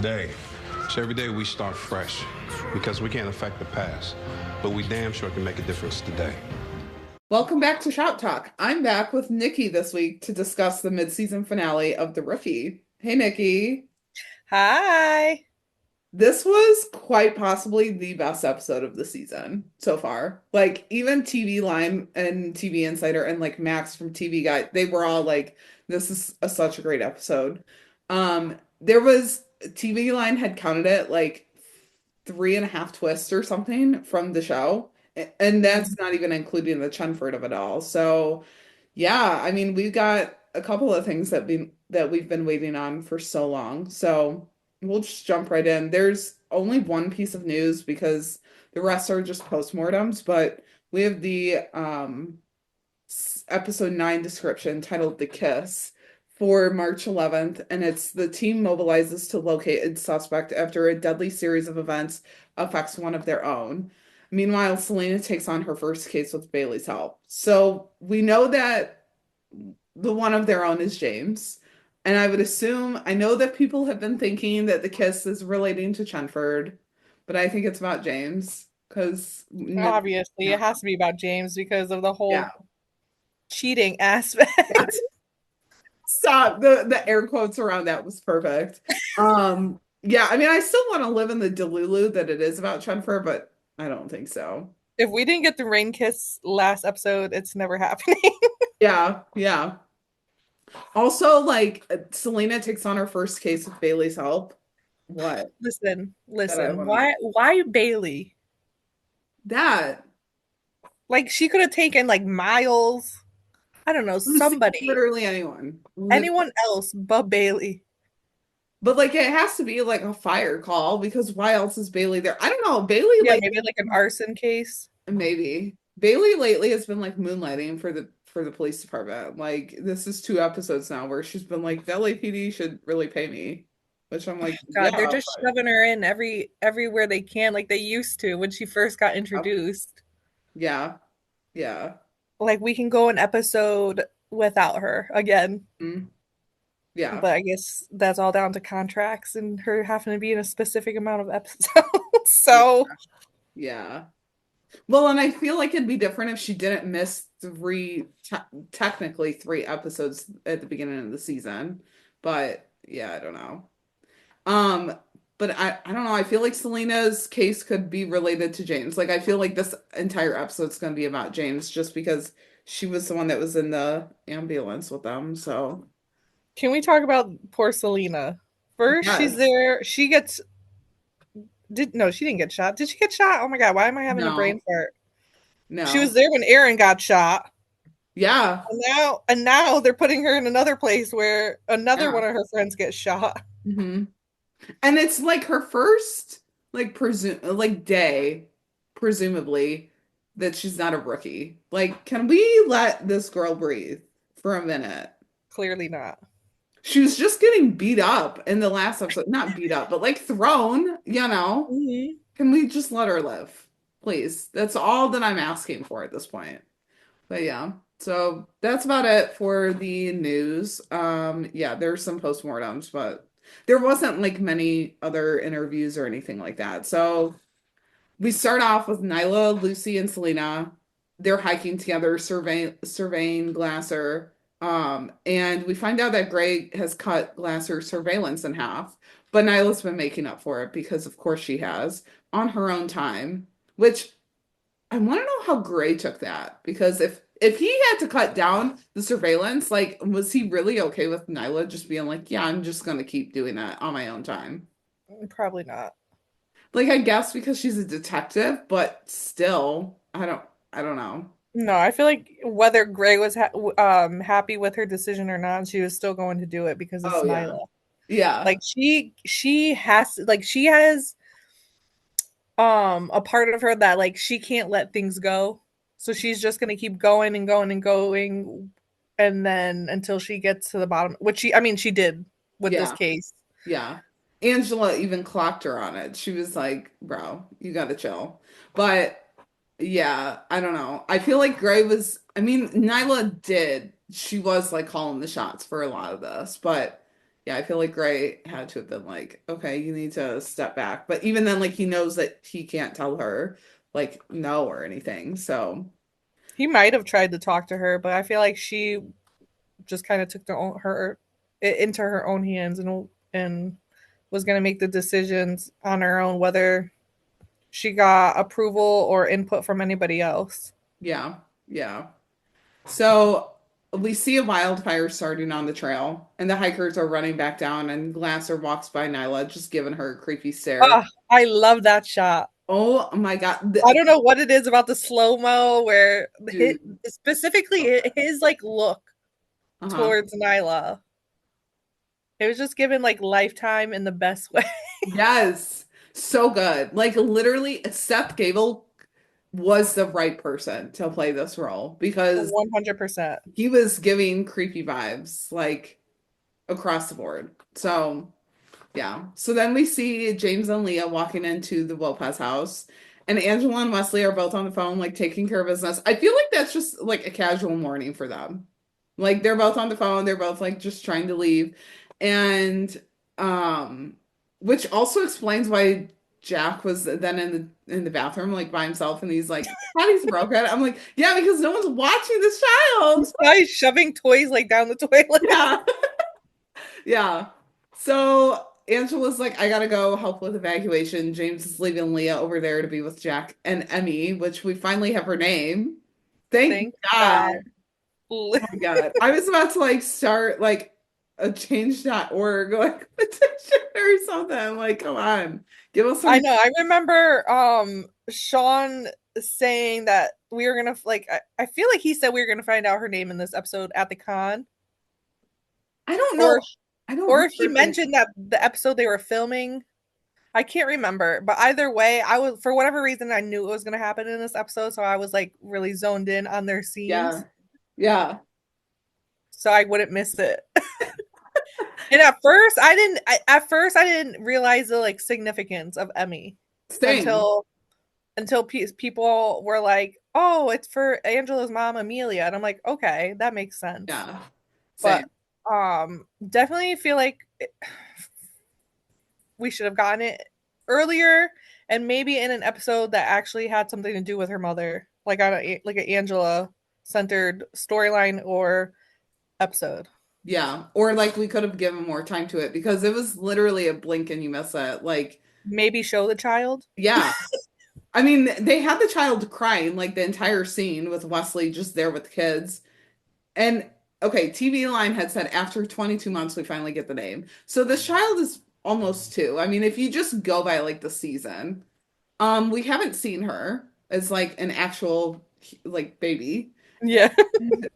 today. So every day we start fresh because we can't affect the past, but we damn sure can make a difference today. Welcome back to Shop Talk. I'm back with Nikki this week to discuss the mid-season finale of The Rookie. Hey, Nikki. Hi. This was quite possibly the best episode of the season so far. Like, even TV Line and TV Insider and like Max from TV Guide, they were all like, this is such a great episode. There was TV Line had counted it like 3.5 twists or something from the show. And that's not even including the Chenford of it all. So yeah, I mean, we've got a couple of things that we've been waiting on for so long. So we'll just jump right in. There's only one piece of news because the rest are just postmortems, but we have the episode 9 description titled The Kiss for March 11th, and it's the team mobilizes to locate its suspect after a deadly series of events affects one of their own. Meanwhile, Selena takes on her first case with Bailey's help. So we know that the one of their own is James. And I would assume, I know that people have been thinking that the kiss is relating to Chenford, but I think it's about James because Obviously, it has to be about James because of the whole yeah. cheating aspect. Stop. The air quotes around that was perfect. Yeah, I mean, I still want to live in the delulu that it is about Chenford, but I don't think so. If we didn't get the rain kiss last episode, it's never happening. Yeah, yeah. Also, like Selena takes on her first case with Bailey's help. What? Listen. wanna- Why Bailey? That Like she could have taken like Miles. I don't know, somebody. literally anyone. Anyone else but Bailey. But like it has to be like a fire call because why else is Bailey there? I don't know. Bailey Yeah, like maybe like an arson case. maybe. Bailey lately has been like moonlighting for the police department. Like this is 2 episodes now where she's been like the LAPD should really pay me. Which I'm like, God, yeah, they're just shoving her in everywhere they can, like they used to when she first got introduced. yeah, yeah. Like we can go an episode without her again. Mm, yeah. But I guess that's all down to contracts and her having to be in a specific amount of episodes. So Yeah. Well, and I feel like it'd be different if she didn't miss technically 3 episodes at the beginning of the season. But yeah, I don't know. Um, but I don't know. I feel like Selena's case could be related to James. Like I feel like this entire episode's gonna be about James just because she was the one that was in the ambulance with them. So can we talk about poor Selena? First, she's yes. there. She gets she didn't get shot. Did she get shot? Oh my god, why am I having a brain No. fart? She No. was there when Aaron got shot. Yeah. And now they're putting her in another place where another Yeah. one of her friends gets shot. hmm And it's like her first like day, presumably, that she's not a rookie. Like, can we let this girl breathe for a minute? Clearly not. She was just getting beat up in the last episode. Not beat up, but like thrown, you know. Mm-hmm. Can we just let her live? Please. That's all that I'm asking for at this point. But yeah. So that's about it for the news. Yeah, there's some postmortems, but there wasn't like many other interviews or anything like that. So we start off with Nyla, Lucy, and Selena. They're hiking together, surveying Glasser. And we find out that Greg has cut Glasser's surveillance in half, but Nyla's been making up for it because, of course, she has on her own time. Which I want to know how Gray took that because if he had to cut down the surveillance, like, was he really okay with Nyla just being like, yeah, I'm just gonna keep doing that on my own time? Probably not. Like, I guess because she's a detective, but still, I don't know. No, I feel like whether Gray was happy with her decision or not, she was still going to do it because it's Oh yeah. Nyla. Yeah. Like she has a part of her that like she can't let things go. So she's just gonna keep going and going and going and then until she gets to the bottom, which she did with this Yeah. case. Yeah. Angela even clocked her on it. She was like, bro, you gotta chill. But yeah, I don't know. I feel like Gray was, I mean, Nyla did. She was like calling the shots for a lot of this, but Yeah, I feel like Gray had to have been like, okay, you need to step back. But even then, like he knows that he can't tell her like no or anything. So He might have tried to talk to her, but I feel like she just kind of took her into her own hands and was going to make the decisions on her own, whether she got approval or input from anybody else. yeah, yeah. So we see a wildfire starting on the trail, and the hikers are running back down, and Glasser walks by Nyla, just giving her a creepy stare. Oh, I love that shot. Oh my God. I don't know what it is about the slow mo where Dude. specifically his like look Uh-huh. towards Nyla. It was just given like Lifetime in the best way. Yes. So good. Like literally, Seth Gable was the right person to play this role because 100%. he was giving creepy vibes like across the board. So yeah. So then we see James and Leah walking into the Lopez house, and Angela and Wesley are both on the phone, like taking care of business. I feel like that's just like a casual morning for them. Like they're both on the phone, they're both like just trying to leave. And um which also explains why Jack was then in the bathroom like by himself and he's like, Patty's broken. I'm like, yeah, because no one's watching this child. This guy shoving toys like down the toilet. Yeah. Yeah. So Angela's like, I gotta go help with evacuation. James is leaving Leah over there to be with Jack and Emmy, which we finally have her name. Thank Thank God. God. Oh my God. I was about to like start like a change.org like petition or something. I'm like, come on. Give us I some. know. I remember Sean saying that we were gonna like I feel like he said we were gonna find out her name in this episode at the con. I don't know. Or I don't or if he remember if mentioned that the episode they were filming. I can't remember. But either way, I was for whatever reason I knew it was gonna happen in this episode, so I was like really zoned in on their yeah. scenes. Yeah. So I wouldn't miss it. And at first I didn't realize the like significance of Emmy Same. until people were like, "Oh, it's for Angela's mom, Amelia," and I'm like, "Okay, that makes sense." Yeah. But Same. definitely feel like we should have gotten it earlier, and maybe in an episode that actually had something to do with her mother, like on like an Angela centered storyline or episode. Yeah. Or like we could have given more time to it because it was literally a blink and you miss it. Like, Maybe show the child. yeah. I mean, they had the child crying like the entire scene with Wesley just there with the kids. And okay, TV Line had said after 22 months we finally get the name. So this child is almost 2. I mean, if you just go by like the season, we haven't seen her as like an actual like baby. Yeah. And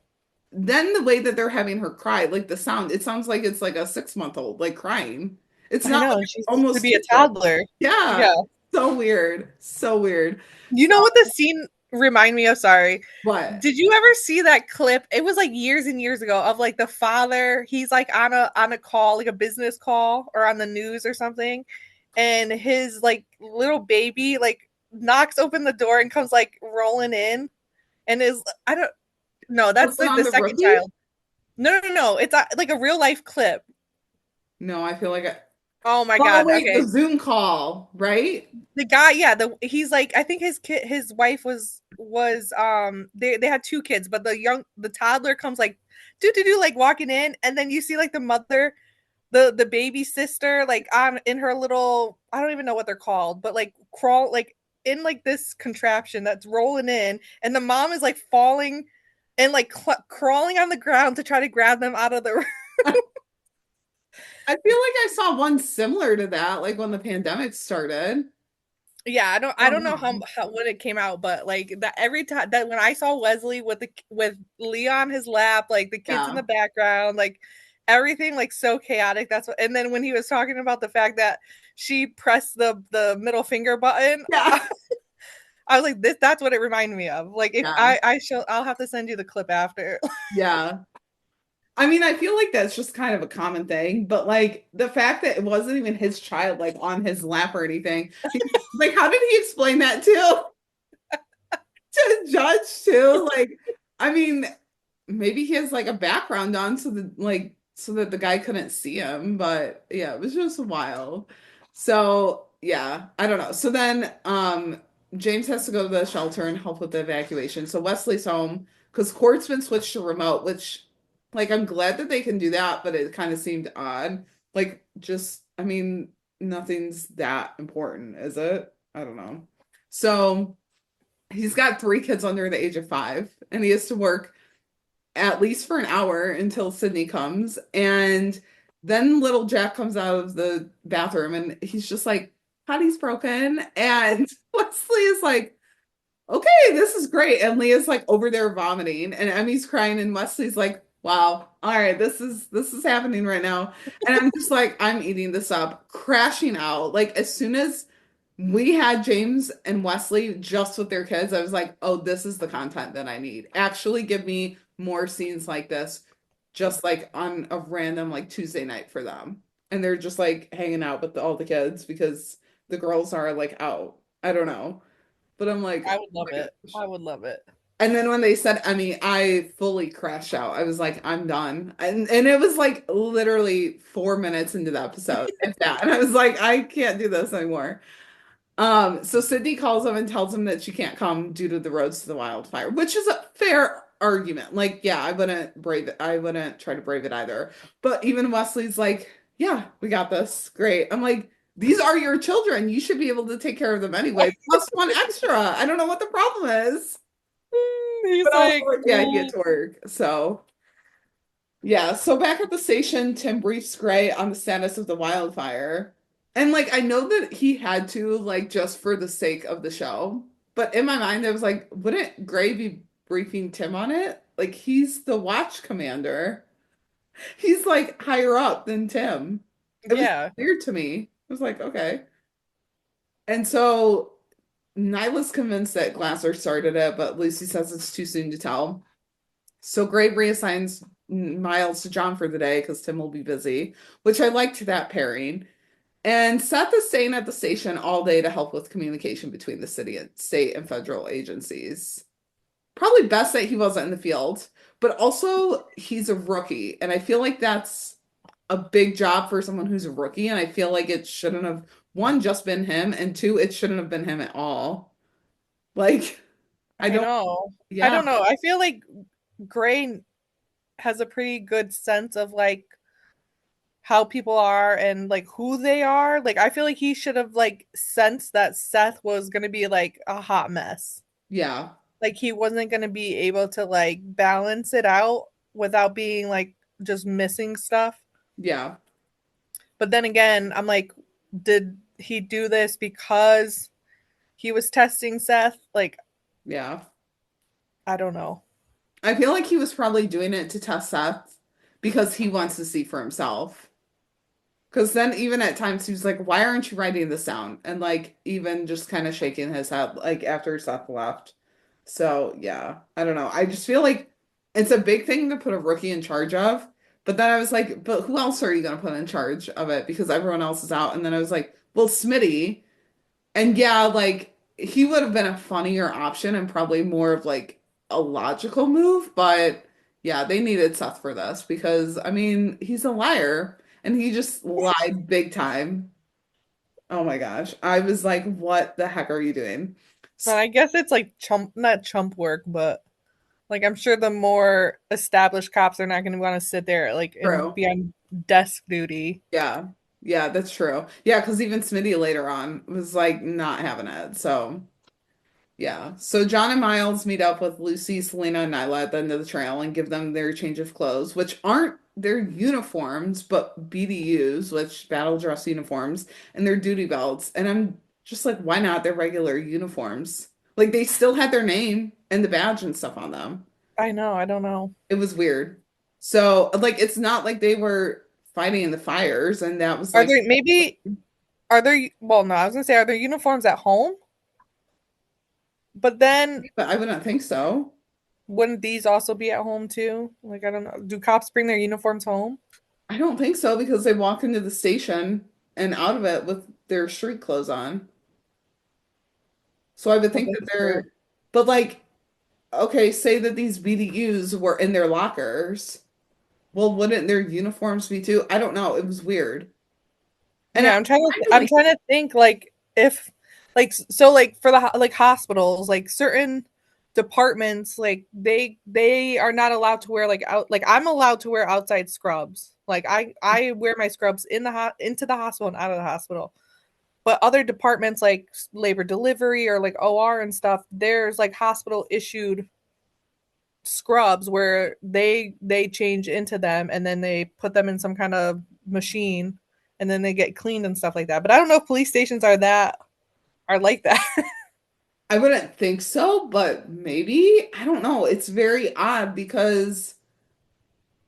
then the way that they're having her cry, like the sound, it sounds like it's like a 6-month-old like crying. It's I not know. like She's to almost be a 2. toddler. Yeah. Yeah. So weird. So weird. You know what the scene remind me of? Sorry. What? Did you ever see that clip? It was like years and years ago of like the father, he's like on a call, like a business call or on the news or something, and his like little baby like knocks open the door and comes like rolling in and is I don't no, that's Something like on the the second rookie? child. No. It's like a real life clip. No, I feel like Oh my oh god. wait, Okay. the Zoom call, right? The guy, yeah, he's like I think his wife was they had 2 kids, but the toddler comes like do like walking in, and then you see like the mother, the baby sister like on in her little, I don't even know what they're called, but like crawl like in like this contraption that's rolling in, and the mom is like falling and like crawling on the ground to try to grab them out of the I feel like I saw one similar to that, like when the pandemic started. Yeah, I don't know Um, how when it came out, but like that every time that when I saw Wesley with Leah on his lap, like the kids in yeah. the background, like everything like so chaotic. That's what. And then when he was talking about the fact that she pressed the middle finger button, Yeah. I was like, this that's what it reminded me of. Like if Yeah. I'll have to send you the clip after. Yeah. I mean, I feel like that's just kind of a common thing, but like the fact that it wasn't even his child like on his lap or anything. Like, how did he explain that to the judge too? Like, I mean, maybe he has like a background on so that like so that the guy couldn't see him. But yeah, it was just wild. So yeah, I don't know. So then James has to go to the shelter and help with the evacuation. So Wesley's home because court's been switched to remote, which like I'm glad that they can do that, but it kind of seemed odd. Like just I mean, nothing's that important, is it? I don't know. So he's got three kids under the age of 5, and he has to work at least for an hour until Sydney comes. And then little Jack comes out of the bathroom and he's just like, Patty's broken. And Wesley is like, okay, this is great. And Leah's like over there vomiting and Emmy's crying and Wesley's like, wow, all right, this is happening right now. And I'm just like, I'm eating this up, crashing out. Like as soon as we had James and Wesley just with their kids, I was like, oh, this is the content that I need. Actually give me more scenes like this, just like on a random like Tuesday night for them. And they're just like hanging out with all the kids because the girls are like out. I don't know. But I'm like, I oh would love my it. gosh. I would love it. And then when they said Emmy, I fully crashed out. I was like, I'm done. And it was like literally 4 minutes into the episode, if that. And I was like, I can't do this anymore. So Sydney calls him and tells him that she can't come due to the roads to the wildfire, which is a fair argument. Like, yeah, I wouldn't brave it. I wouldn't try to brave it either. But even Wesley's like, yeah, we got this. Great. I'm like, these are your children. You should be able to take care of them anyway. Plus one extra. I don't know what the problem is. He's But also, like, like, yeah, I get to work. So yeah, so back at the station, Tim briefs Gray on the status of the wildfire. And like I know that he had to, like, just for the sake of the show. But in my mind, I was like, wouldn't Gray be briefing Tim on it? Like he's the watch commander. He's like higher up than Tim. It was yeah. weird to me. I was like, okay. And so Nyla's convinced that Glasser started it, but Lucy says it's too soon to tell. So Gray reassigns Miles to John for the day because Tim will be busy, which I liked that pairing. And Seth is staying at the station all day to help with communication between the city and state and federal agencies. Probably best that he wasn't in the field, but also he's a rookie. And I feel like that's a big job for someone who's a rookie. And I feel like it shouldn't have, one, just been him, and two, it shouldn't have been him at all. Like, I I don't, know. I yeah, don't know. I feel like Gray has a pretty good sense of like how people are and like who they are. Like I feel like he should have like sensed that Seth was gonna be like a hot mess. yeah, Like he wasn't gonna be able to like balance it out without being like just missing stuff. yeah, But then again, I'm like, did he do this because he was testing Seth? Like, yeah. I don't know. I feel like he was probably doing it to test Seth because he wants to see for himself. Because then, even at times, he was like, why aren't you writing this down? And like, even just kind of shaking his head, like after Seth left. So, yeah, I don't know. I just feel like it's a big thing to put a rookie in charge of. But then I was like, but who else are you going to put in charge of it? Because everyone else is out. And then I was like, well, Smitty. And yeah, like he would have been a funnier option and probably more of like a logical move, but yeah, they needed Seth for this because I mean, he's a liar and he just lied big time. Oh my gosh. I was like, what the heck are you doing? But S- I guess it's like chump, not chump work, but like I'm sure the more established cops are not going to want to sit there like and True. be on desk duty. Yeah. Yeah, that's true. Yeah, because even Smitty later on was like not having it. So yeah. So John and Miles meet up with Lucy, Selena, and Nyla at the end of the trail and give them their change of clothes, which aren't their uniforms, but BDUs, which battle dress uniforms, and their duty belts. And I'm just like, why not their regular uniforms? Like they still had their name and the badge and stuff on them. I know, I don't know. It was weird. So like it's not like they were fighting in the fires and that was Are like, there maybe are there well no, I was gonna say are there uniforms at home? But then but I wouldn't think so. wouldn't these also be at home too? Like I don't know. Do cops bring their uniforms home? I don't think so because they walk into the station and out of it with their street clothes on. So I would Oh, think that that's true. they're, but like, okay, say that these BDUs were in their lockers. well, wouldn't their uniforms be too? I don't know. It was weird. And Yeah, I'm trying to I I'm really, trying to think like if so like for the like hospitals, like certain departments like they are not allowed to wear like out like I'm allowed to wear outside scrubs. Like I wear my scrubs in the into the hospital and out of the hospital. But other departments like labor delivery or like OR and stuff, there's like hospital issued scrubs where they change into them and then they put them in some kind of machine and then they get cleaned and stuff like that. But I don't know if police stations are like that. I wouldn't think so, but maybe. I don't know. It's very odd because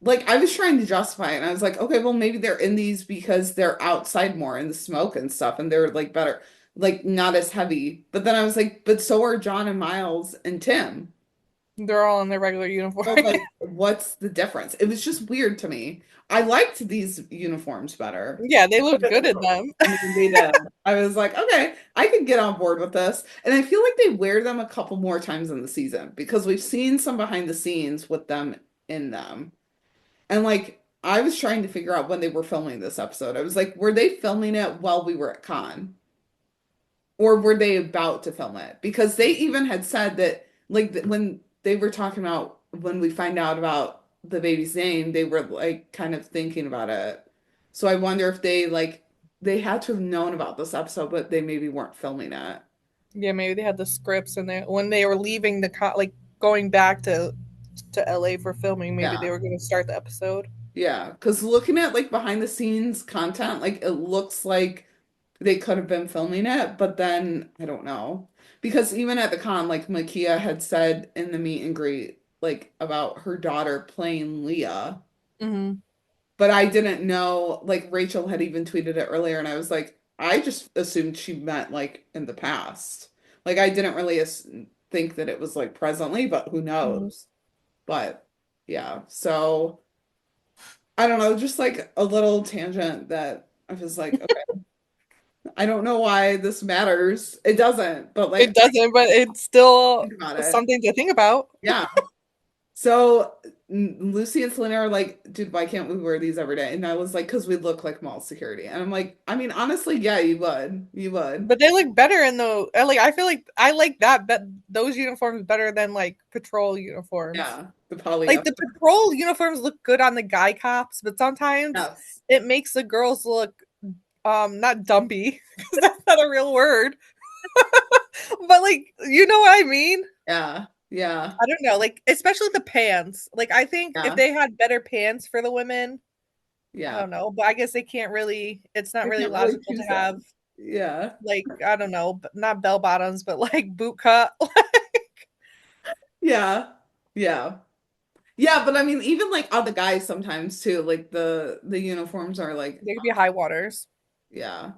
like I was trying to justify it and I was like, okay, well maybe they're in these because they're outside more in the smoke and stuff and they're like better, like not as heavy. But then I was like, but so are John and Miles and Tim. They're all in their regular uniform. I was like, what's the difference? It was just weird to me. I liked these uniforms better. Yeah, they look good in them. I mean, they did. I was like, okay, I could get on board with this. And I feel like they wear them a couple more times in the season because we've seen some behind the scenes with them in them. And like, I was trying to figure out when they were filming this episode. I was like, were they filming it while we were at con? Or were they about to film it? Because they even had said that, like, when they were talking about when we find out about the baby's name, they were like kind of thinking about it. So I wonder if they like they had to have known about this episode, but they maybe weren't filming it. Yeah, maybe they had the scripts and they when they were leaving the like going back to LA for filming, maybe Yeah. they were going to start the episode. Yeah. Because looking at like behind the scenes content, like it looks like they could have been filming it, but then I don't know. Because even at the con, like Makia had said in the meet and greet, like about her daughter playing Leah. Mm-hmm. But I didn't know, like Rachel had even tweeted it earlier, and I was like, I just assumed she meant like in the past. Like I didn't really think that it was like presently, but who Mm-hmm. knows? But yeah, so I don't know, just like a little tangent that I was like, okay, I don't know why this matters. It doesn't, but like It doesn't, but it's still think about it. something to think about. Yeah. So Lucy and Selena are like, dude, why can't we wear these every day? And I was like, because we look like mall security. And I'm like, I mean, honestly, yeah, you would. You would. But they look better in the like I feel like I like that those uniforms better than like patrol uniforms. Yeah. The poly Like the patrol uniforms look good on the guy cops, but sometimes yes. it makes the girls look not dumpy because that's not a real word. But like you know what I mean? Yeah. Yeah. I don't know, like especially the pants. Like I think if Yeah. they had better pants for the women, I Yeah. don't know, but I guess they can't really it's not I really can't really logical to choose have them. Yeah. like I don't know, not bell bottoms, but like boot cut. Yeah. Yeah. Yeah, but I mean, even like on the guys sometimes too, like the uniforms are like, They could be high waters. yeah.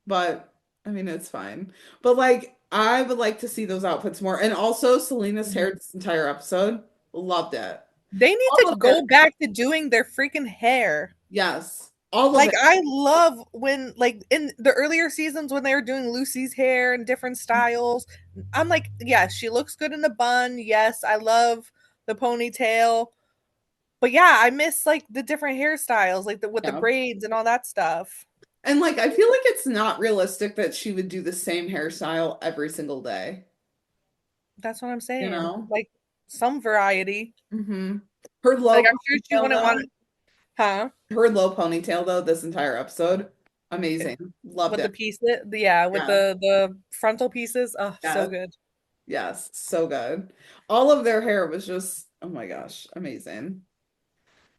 But I mean, it's fine. But like, I would like to see those outfits more. And also, Selena's hair this entire episode, loved it. They need All to of go it. back to doing their freaking hair. Yes. All of Like it. I love when like in the earlier seasons when they were doing Lucy's hair and different styles. I'm like, yeah, she looks good in the bun. Yes, I love the ponytail. But yeah, I miss like the different hairstyles, like the with the Yeah. braids and all that stuff. And like, I feel like it's not realistic that she would do the same hairstyle every single day, That's what I'm you saying. know? Like some variety. Hmm. Her low Like I'm sure she ponytail wouldn't though, want huh? her low ponytail though, this entire episode, amazing. Loved With the it. piece yeah, with Yeah. the frontal pieces. Oh, so Yes. good. Yes. So good. All of their hair was just, oh my gosh, amazing.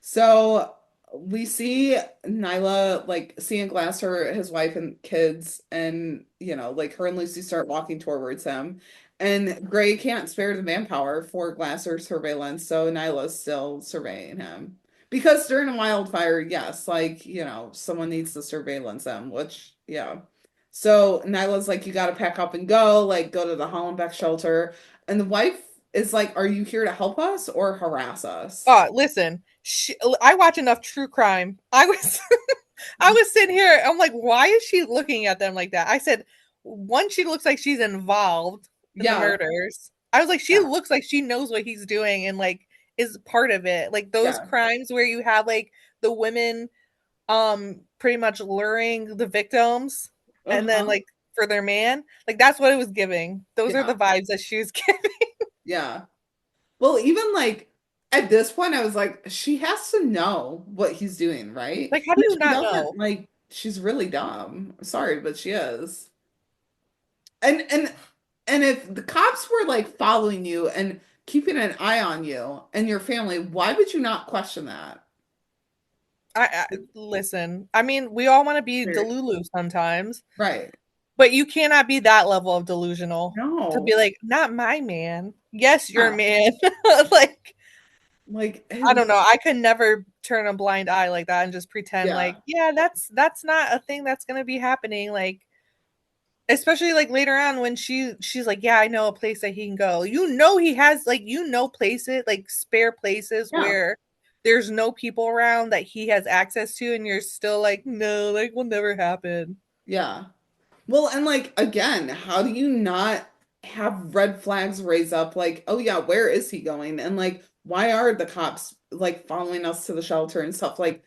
So we see Nyla like seeing Glasser, his wife and kids, and you know, like her and Lucy start walking towards him. And Gray can't spare the manpower for Glasser's surveillance, so Nyla's still surveying him. Because during a wildfire, yes, like, you know, someone needs to surveillance them, which, yeah. So Nyla's like, you gotta pack up and go, like, go to the Hollenbeck shelter. And the wife is like, are you here to help us or harass us? Listen, I watch enough true crime. I was I was sitting here. I'm like, why is she looking at them like that? I said, one, she looks like she's involved in the Yeah, murders. I was like, she yeah, looks like she knows what he's doing and like is part of it. Like those Yeah. crimes where you have like the women pretty much luring the victims and then Uh-huh. like for their man. Like that's what it was giving. Those are Yeah. the vibes that she was giving. Yeah. Well, even like at this point, I was like, she has to know what he's doing, right? Like, how And do if you she not know? doesn't, like, she's really dumb. Sorry, but she is. And if the cops were like following you and keeping an eye on you and your family, why would you not question that? I listen. I mean, we all want to be Weird. delulu sometimes, Right. but you cannot be that level of delusional to No. be like, not my man. Yes, your Yeah. man. Like, Like, I don't know. I could never turn a blind eye like that and just pretend yeah. like, yeah, that's not a thing that's gonna be happening. Like, especially like later on when she's like, yeah, I know a place that he can go. You know, he has like, you know, places like spare places Yeah. where there's no people around that he has access to, and you're still like, no, like will never happen. Yeah. Well, and like again, how do you not have red flags raise up like, oh yeah, where is he going? And like, why are the cops like following us to the shelter and stuff? Like,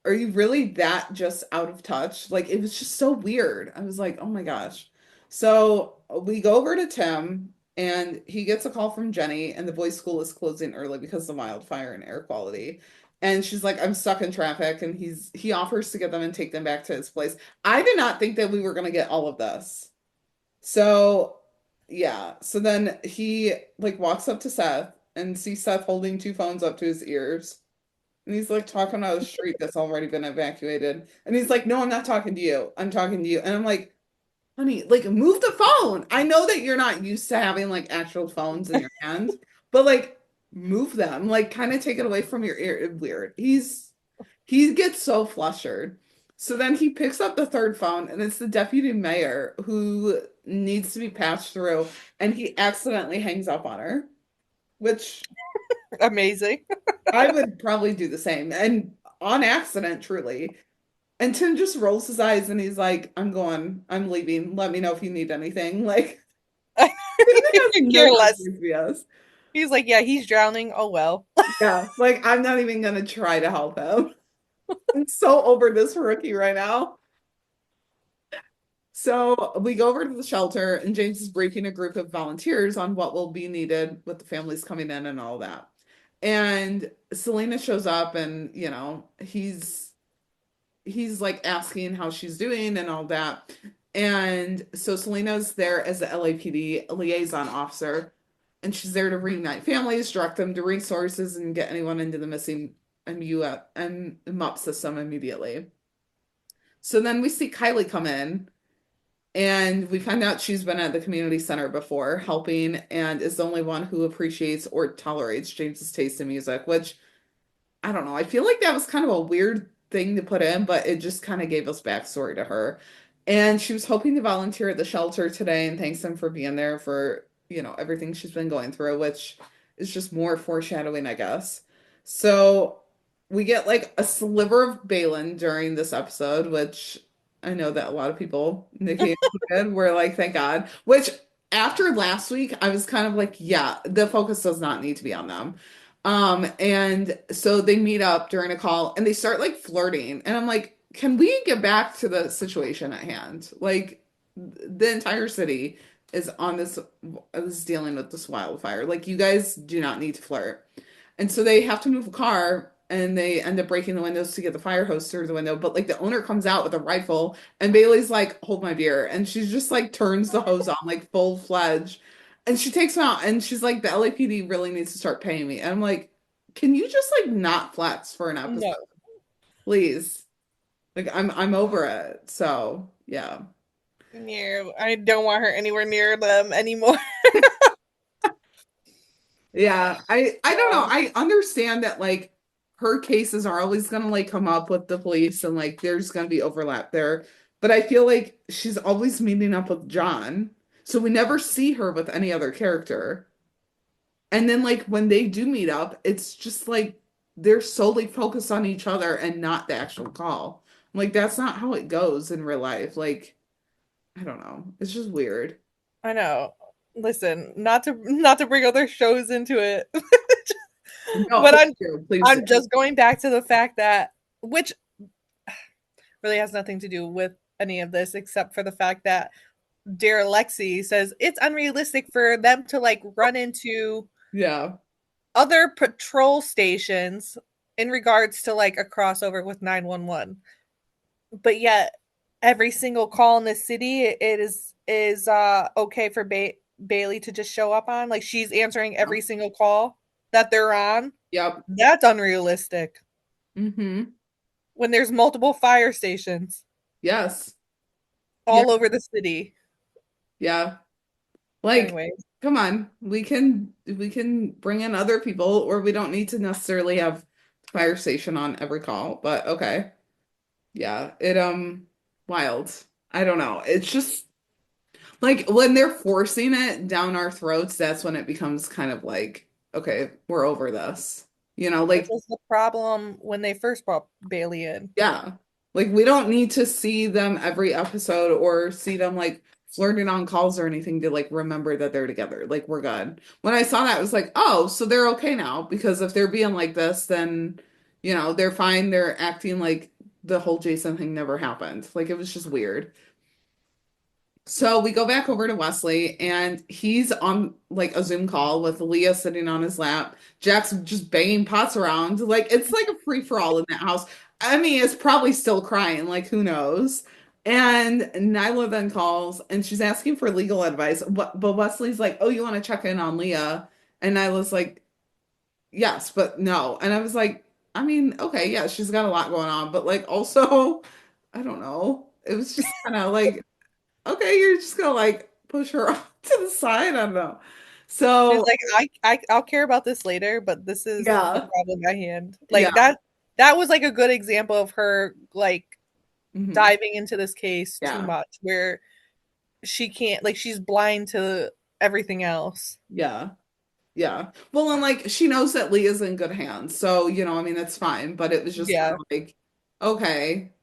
are you really that just out of touch? Like, it was just so weird. I was like, oh my gosh. So we go over to Tim and he gets a call from Jenny, and the boys' school is closing early because of the wildfire and air quality. And she's like, I'm stuck in traffic, and he offers to get them and take them back to his place. I did not think that we were gonna get all of this. So yeah. So then he like walks up to Seth and sees Seth holding two phones up to his ears. And he's like talking on the street that's already been evacuated. And he's like, no, I'm not talking to you. I'm talking to you. And I'm like, honey, like move the phone. I know that you're not used to having like actual phones in your hands, but like move them. Like kind of take it away from your ear. Weird. He gets so flustered. So then he picks up the third phone and it's the deputy mayor who needs to be patched through, and he accidentally hangs up on her, which Amazing. I would probably do the same. And on accident, truly. And Tim just rolls his eyes and he's like, I'm going, I'm leaving. Let me know if you need anything. Like, Tim He has could no care time less. for BS. He's like, yeah, he's drowning. Oh well. Yeah, like I'm not even gonna try to help him. I'm so over this rookie right now. So we go over to the shelter, and James is briefing a group of volunteers on what will be needed with the families coming in and all that. And Selena shows up, and he's like asking how she's doing and all that. And so Selena's there as the LAPD liaison officer, and she's there to reunite families, direct them to resources, and get anyone into the missing MUF and MUP system immediately. So then we see Kylie come in, and we find out she's been at the community center before helping, and is the only one who appreciates or tolerates James's taste in music, which I don't know. I feel like that was kind of a weird thing to put in, but it just kind of gave us backstory to her. And she was hoping to volunteer at the shelter today and thanks him for being there for, everything she's been going through, which is just more foreshadowing, I guess. So we get like a sliver of Balin during this episode, which I know that a lot of people, Nikki included, were like, thank God. Which after last week, I was kind of like, yeah, the focus does not need to be on them. And so they meet up during a call and they start like flirting. And I'm like, can we get back to the situation at hand? Like the entire city is on this is dealing with this wildfire. Like you guys do not need to flirt. And so they have to move a car and they end up breaking the windows to get the fire hose through the window. But like the owner comes out with a rifle and Bailey's like, hold my beer. And she just like turns the hose on like full fledged. And she takes him out and she's like, the LAPD really needs to start paying me. And I'm like, can you just like not flex for an episode? No. Please. Like I'm over it. So yeah. Yeah, I don't want her anywhere near them anymore. Yeah. I don't know. I understand that like her cases are always gonna like come up with the police and like there's gonna be overlap there. But I feel like she's always meeting up with John. So we never see her with any other character. And then like when they do meet up, it's just like they're solely focused on each other and not the actual call. Like that's not how it goes in real life. Like I don't know. It's just weird. I know. Listen, not to bring other shows into it. No, But please do. I'm just going back to the fact that, which really has nothing to do with any of this except for the fact that dear Lexi says it's unrealistic for them to like run into Yeah. other patrol stations in regards to like a crossover with 911. But yet every single call in the city it is okay for Bailey to just show up on. Like she's answering every single call that they're on. Yep. That's unrealistic. Mm-hmm. When there's multiple fire stations Yes. Yeah. all over the city. Yeah. Like, Anyways, come on. We can bring in other people, or we don't need to necessarily have fire station on every call, but okay. Yeah. Wild. I don't know. It's just like when they're forcing it down our throats, that's when it becomes kind of like, okay, we're over this. which Like, was the problem when they first brought Bailey in. yeah. Like we don't need to see them every episode or see them like flirting on calls or anything to like remember that they're together. Like we're good. When I saw that, I was like, oh, so they're okay now because if they're being like this, then they're fine. They're acting like the whole Jason thing never happened. Like it was just weird. So we go back over to Wesley and he's on like a Zoom call with Leah sitting on his lap. Jack's just banging pots around. Like it's like a free for all in that house. I mean, it's probably still crying, like who knows? And Nyla then calls and she's asking for legal advice. But Wesley's like, "Oh, you want to check in on Leah?" And Nyla's like, "Yes, but no." And I was like, I mean, okay, yeah, she's got a lot going on, but like also, I don't know. It was just kind of like okay, you're just gonna like push her off to the side. I don't know. She's So like, I'll care about this later, but this is the yeah, problem at hand. yeah, Like that was like a good example of her like mhm, diving into this case too yeah, much, where she can't like she's blind to everything else. yeah, yeah. Well, and like she knows that Leah's in good hands, so I mean, that's fine. But it was just kind Yeah. of like, okay,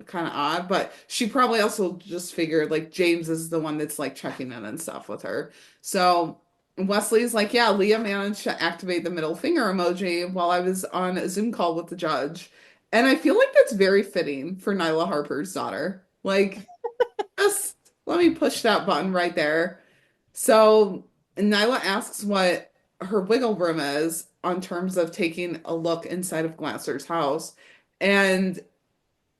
kind of odd. But she probably also just figured like James is the one that's like checking in and stuff with her. So Wesley's like, yeah, Leah managed to activate the middle finger emoji while I was on a Zoom call with the judge. And I feel like that's very fitting for Nyla Harper's daughter. Like, just let me push that button right there. So Nyla asks what her wiggle room is on terms of taking a look inside of Glasser's house. And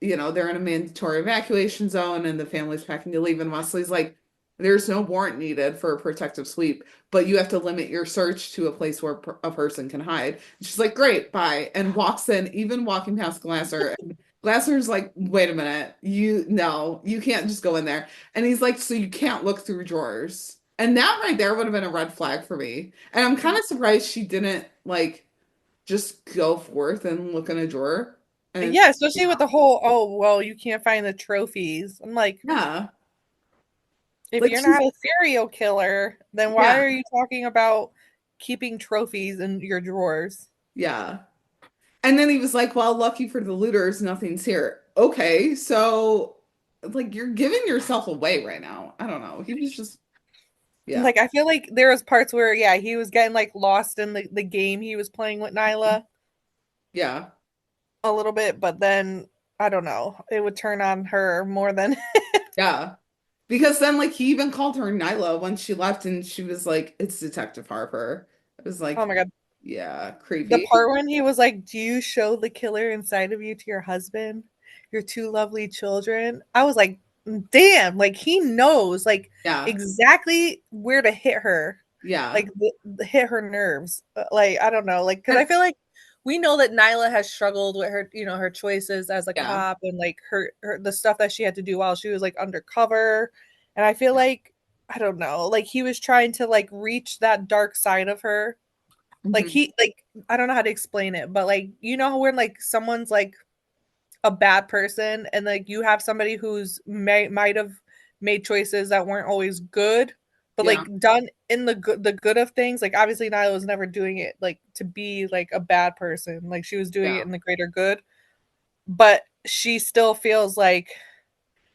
they're in a mandatory evacuation zone and the family's packing to leave. And Wesley's like, there's no warrant needed for a protective sweep, but you have to limit your search to a place where a person can hide. And she's like, great, bye. And walks in, even walking past Glasser. And Glasser's like, wait a minute, no, you can't just go in there. And he's like, so you can't look through drawers. And that right there would have been a red flag for me. And I'm kind of surprised she didn't like just go forth and look in a drawer. And Yeah, especially with the whole, oh, well, you can't find the trophies. I'm like, yeah. if Like you're she's not a serial killer, then why yeah, are you talking about keeping trophies in your drawers? yeah. And then he was like, "Well, lucky for the looters, nothing's here." Okay, so like you're giving yourself away right now. I don't know. He was just yeah. Like, I feel like there was parts where, yeah, he was getting like lost in the game he was playing with Nyla Yeah. a little bit, but then I don't know, it would turn on her more than Yeah. Because then like he even called her Nyla when she left and she was like, "It's Detective Harper." It was oh like, my god. yeah, The creepy. part when he was like, "Do you show the killer inside of you to your husband, your two lovely children?" I was like, "Damn!" Like he knows like Yeah. exactly where to hit her, Yeah. like hit her nerves. Like I don't know, like because I And feel like we know that Nyla has struggled with her, her choices as a yeah. cop and like her the stuff that she had to do while she was like undercover, and I feel like I don't know, like he was trying to like reach that dark side of her like Mhm. he like I don't know how to explain it, but like when like someone's like a bad person and like you have somebody who's might have made choices that weren't always good, but Yeah. like done in the good of things. Like obviously Nyla was never doing it like to be like a bad person. Like she was doing Yeah. it in the greater good, but she still feels like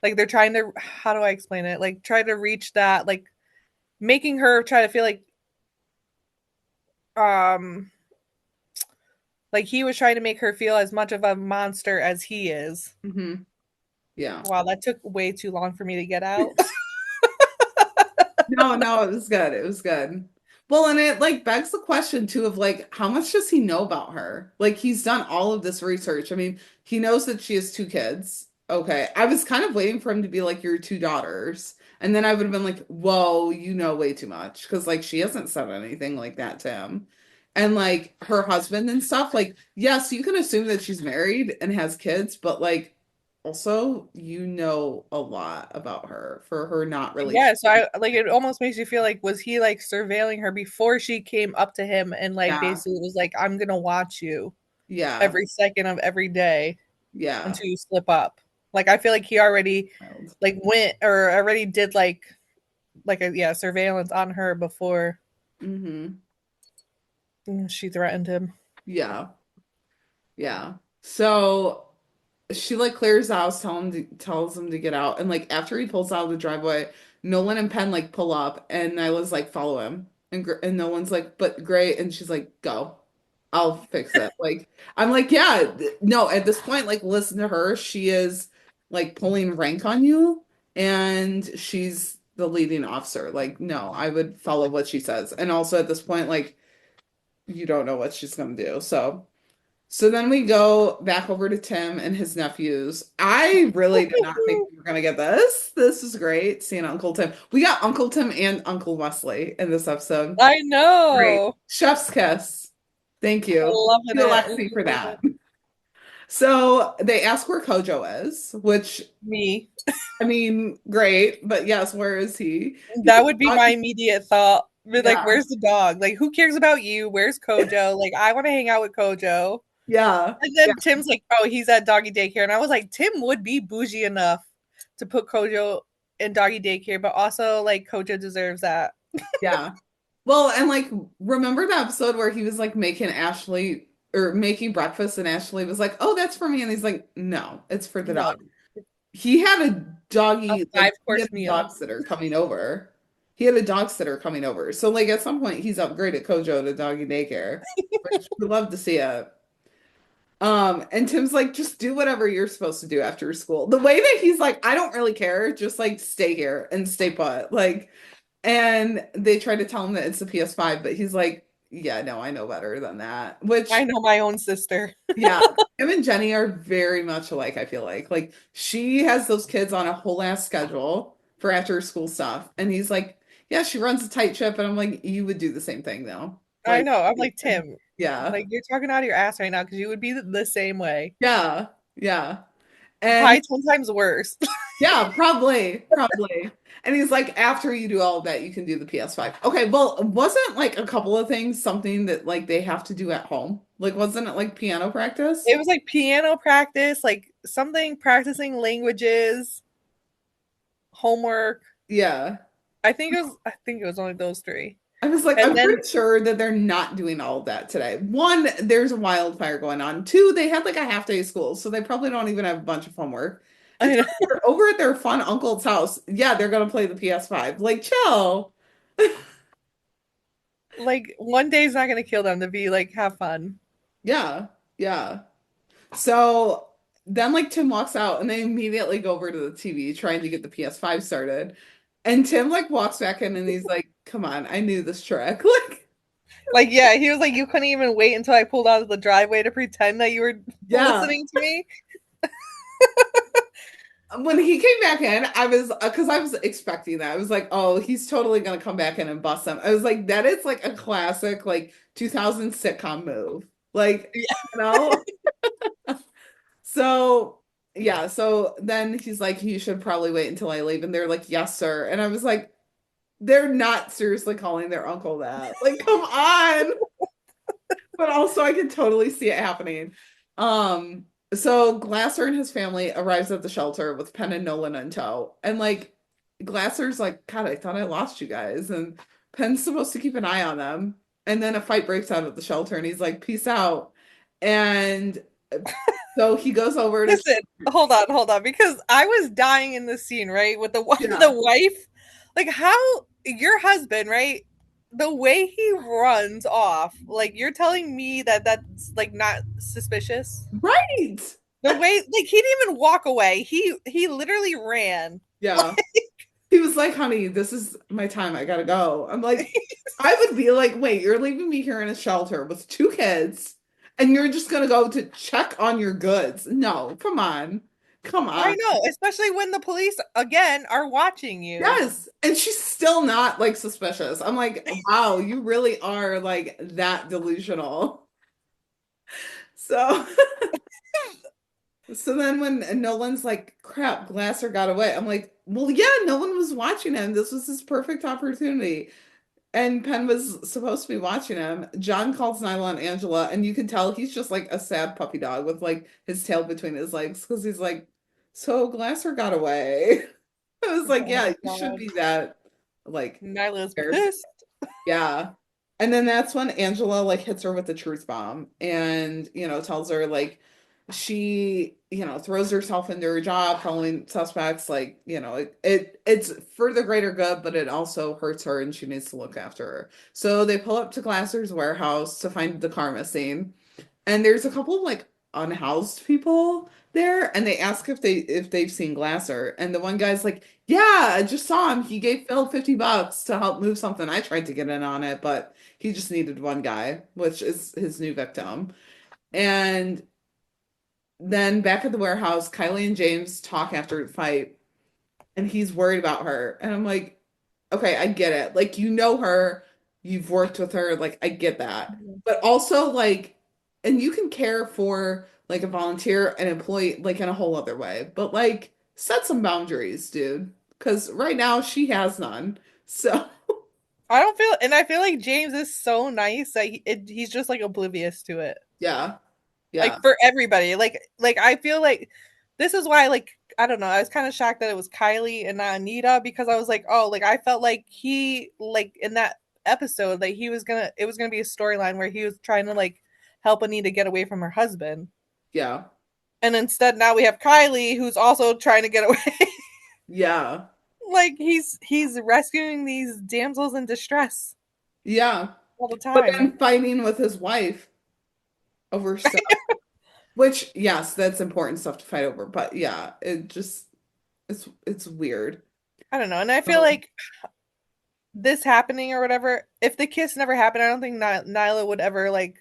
they're trying to how do I explain it? Like try to reach that like making her try to feel like um Like he was trying to make her feel as much of a monster as he is. Mm-hmm. Yeah. Wow, that took way too long for me to get out. No, it was good. It was good. Well, and it like begs the question too of like how much does he know about her? Like he's done all of this research. I mean, he knows that she has two kids. Okay. I was kind of waiting for him to be like your two daughters. And then I would have been like, whoa, you know way too much. Because like she hasn't said anything like that to him. And like her husband and stuff, like, yes, you can assume that she's married and has kids, but like also you know a lot about her for her not really. Yeah, so I like it almost makes you feel like was he like surveilling her before she came up to him and like Yeah. basically was like, I'm gonna watch you Yeah. every second of every day Yeah. until you slip up. Like I feel like he already Wild. like went or already did like a yeah, surveillance on her before Mm-hmm. she threatened him. Yeah. Yeah. So she like clears the house, tells him to get out. And like after he pulls out of the driveway, Nolan and Penn like pull up and Nyla's like follow him. And no one's like, but great. And she's like, go. I'll fix it. Like I'm like, yeah, no, at this point, like listen to her. She is like pulling rank on you and she's the leading officer. Like, no, I would follow what she says. And also at this point, like you don't know what she's gonna do. So then we go back over to Tim and his nephews. I really did not think we were gonna get this. This is great seeing Uncle Tim. We got Uncle Tim and Uncle Wesley in this episode. I Great. know. Chef's kiss. Thank you. Loving To it. Alexi for that. So they ask where Kojo is, which Me. I mean, great, but yes, where is he? He's That like, would be my immediate thought. Be like, yeah, where's the dog? Like, who cares about you? Where's Kojo? Like, I want to hang out with Kojo. yeah, And then Tim's like, oh, he's at doggy daycare. And I was like, Tim would be bougie enough to put Kojo in doggy daycare, but also like Kojo deserves that. yeah. Well, and like, remember the episode where he was like making Ashley or making breakfast, and Ashley was like, "Oh, that's for me," and he's like, "No, it's for the No, dog." He had a a doggy, like he 5 course had a meal. dog sitter coming over. He had a dog sitter coming over. So like at some point he's upgraded Kojo to doggy daycare, which we love to see it. And Tim's like, just do whatever you're supposed to do after school. The way that he's like, I don't really care, just like stay here and stay put. Like, and they try to tell him that it's the PS5, but he's like, yeah, no, I know better than that. Which, I know my own sister. yeah, him and Jenny are very much alike, I feel like. Like, she has those kids on a whole ass schedule for after school stuff. And he's like, yeah, she runs a tight ship. And I'm like, you would do the same thing, though. I Like, know. I'm like, Tim, yeah, like, you're talking out of your ass right now because you would be the same way. yeah, yeah. And Probably 10 times worse. yeah, probably. And he's like, after you do all of that, you can do the PS5. Okay, well, wasn't like a couple of things something that like they have to do at home? Like, wasn't it like piano practice? It was like piano practice, like something practicing languages, homework. Yeah. I think it was only those three. I was like, And I'm then pretty sure that they're not doing all of that today. One, there's a wildfire going on. Two, they had like a half day of school, so they probably don't even have a bunch of homework. And I know, three, they're over at their fun uncle's house. Yeah, they're gonna play the PS5. Like, chill. like one day's not gonna kill them to be like have fun. Yeah, yeah. So then like Tim walks out and they immediately go over to the TV trying to get the PS5 started. And Tim like walks back in and he's like, come on, I knew this trick. Like, yeah, he was like, you couldn't even wait until I pulled out of the driveway to pretend that you were Yeah. listening to me. When he came back in, I was because I was expecting that. I was like, oh, he's totally gonna come back in and bust them. I was like, that is like a classic like 2000 sitcom move. Like, Yeah. you know? So yeah, so then he's like, you should probably wait until I leave. And they're like, yes, sir. And I was like, they're not seriously calling their uncle that. Like, come on. But also I can totally see it happening. So Glasser and his family arrives at the shelter with Penn and Nolan in tow. And like Glasser's like, God, I thought I lost you guys. And Penn's supposed to keep an eye on them. And then a fight breaks out at the shelter and he's like, peace out. And so he goes over to Listen, hold on, because I was dying in this scene, right? With the Yeah. the wife. Like how your husband, right? the way he runs off, like you're telling me that that's like not suspicious. Right. The way, like he didn't even walk away. He literally ran. Yeah. He was like, honey, this is my time. I gotta go. I'm like, I would be like, wait, you're leaving me here in a shelter with two kids, and you're just gonna go to check on your goods. No, come on. Come I on. know, especially when the police again are watching you. Yes. And she's still not like suspicious. I'm like, wow, you really are like that delusional. So so then when Nolan's like, crap, Glasser got away. I'm like, well, yeah, no one was watching him. This was his perfect opportunity. And Penn was supposed to be watching him. John calls Nyla and Angela, and you can tell he's just like a sad puppy dog with like his tail between his legs because he's like, so Glasser got away. I was like, Oh yeah, my you should god. be that like Nyla's embarrassed. pissed. Yeah. And then that's when Angela like hits her with the truth bomb and, tells her like she, throws herself into her job following suspects like, it's for the greater good, but it also hurts her and she needs to look after her. So they pull up to Glasser's warehouse to find the car missing. And there's a couple of like unhoused people there, and they ask if they've seen Glasser. And the one guy's like, "Yeah, I just saw him. He gave Phil $50 to help move something. I tried to get in on it, but he just needed one guy, which is his new victim." And then back at the warehouse, Kylie and James talk after the fight, and he's worried about her. And I'm like, okay, I get it. Like, you know her, you've worked with her, like, I get that. But also, like, and you can care for like a volunteer, an employee, like in a whole other way. But like, set some boundaries, dude. Because right now she has none. So, I don't feel, and I feel like James is so nice that he's just like oblivious to it. yeah, yeah, Like for everybody, like I feel like this is why, like I don't know, I was kind of shocked that it was Kylie and not Anita because I was like, oh, like I felt like he like in that episode, like it was gonna be a storyline where he was trying to like help Anita get away from her husband, yeah, and instead now we have Kylie who's also trying to get away. yeah, Like he's rescuing these damsels in distress yeah. all the But time. then fighting with his wife over stuff, which, yes, that's important stuff to fight over. But yeah, it's weird. I don't know, and I feel So, like this happening or whatever, if the kiss never happened, I don't think Nyla would ever like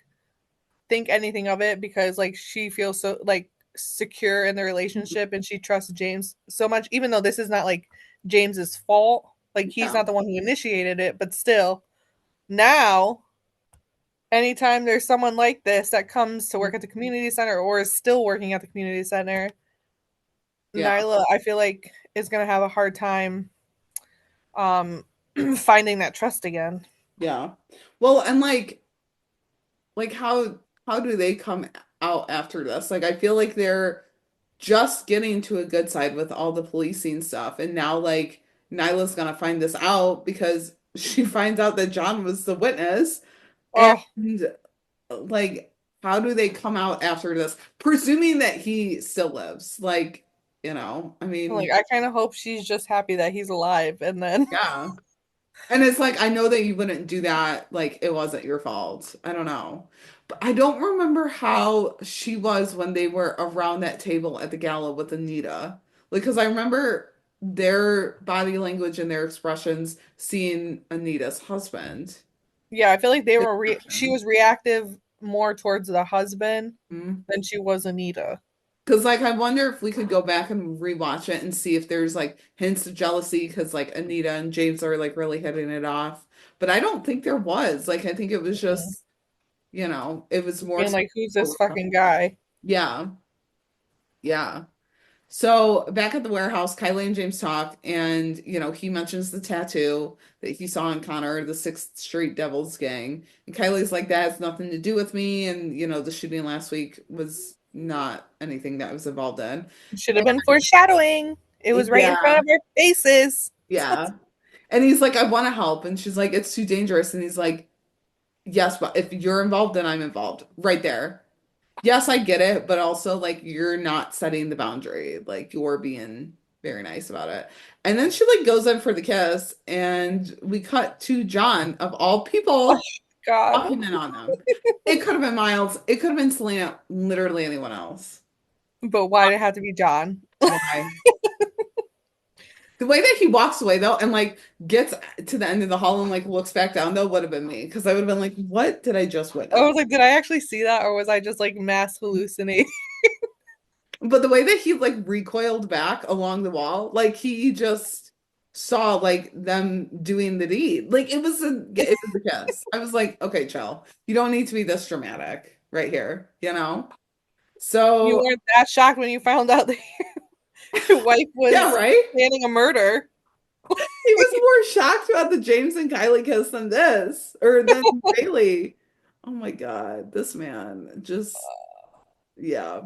think anything of it because like she feels so like secure in the relationship and she trusts James so much, even though this is not like James's fault. Like he's yeah. not the one who initiated it, but still, now anytime there's someone like this that comes to work at the community center or is still working at the community center, Yeah. Nyla, I feel like is gonna have a hard time um finding that trust again. Yeah. Well, and like how do they come out after this? Like I feel like they're just getting to a good side with all the policing stuff. And now like Nyla's gonna find this out because she finds out that John was the witness. Oh, And like how do they come out after this? Presuming that he still lives. Like, I like mean, I kind of hope she's just happy that he's alive and then yeah. And it's like, I know that you wouldn't do that. Like, it wasn't your fault. I don't know. But I don't remember how she was when they were around that table at the gala with Anita. Like, because I remember their body language and their expressions seeing Anita's husband. yeah, I feel like they The were she expression. was reactive more towards the husband than she was Anita. Because, like, I wonder if we could go back and rewatch it and see if there's, like, hints of jealousy because, like, Anita and James are, like, really hitting it off. But I don't think there was. Like, I think it was Mhm. just, it was more Being so. like, who's this fucking guy? Yeah, yeah. So back at the warehouse, Kylie and James talk, and he mentions the tattoo that he saw on Connor, the Sixth Street Devils gang. And Kylie's like, that has nothing to do with me, and the shooting last week was not anything that I was involved in. It should have been foreshadowing. It was right in front Yeah, of our faces. yeah. And he's like, I want to help, and she's like, it's too dangerous, and he's like, yes, but if you're involved, then I'm involved, right there. Yes, I get it, but also like you're not setting the boundary. Like you're being very nice about it. And then she like goes in for the kiss, and we cut to John of all Oh people God. walking in on them. It could have been Miles. It could have been Selena. Literally anyone else. But why did it have to be John? Why? The way that he walks away though, and like gets to the end of the hall and like looks back down though, would have been me because I would have been like, "What did I just I witness?" was like, did I actually see that, or was I just like mass hallucinating? But the way that he like recoiled back along the wall, like he just saw like them doing the deed. Like it was a kiss. I was like, okay, chill. You don't need to be this dramatic right here, you know? You So weren't that shocked when you found out that your wife yeah, was right? planning a murder. He was more shocked about the James and Kylie kiss than this, or than Bailey. Oh my God, this man just yeah.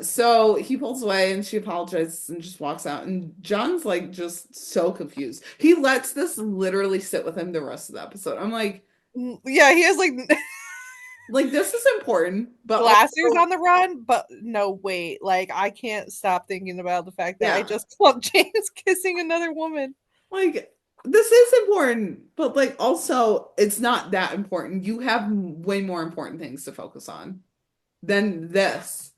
So he pulls away and she apologizes and just walks out. And John's like just so confused. He lets this literally sit with him the rest of the episode. I'm Yeah, he has like this is important, but glasses also, on the run, but no, wait. Like, I can't stop thinking about the fact that I yeah, just caught James kissing another woman. like this is important, but like also it's not that important. You have way more important things to focus on than this.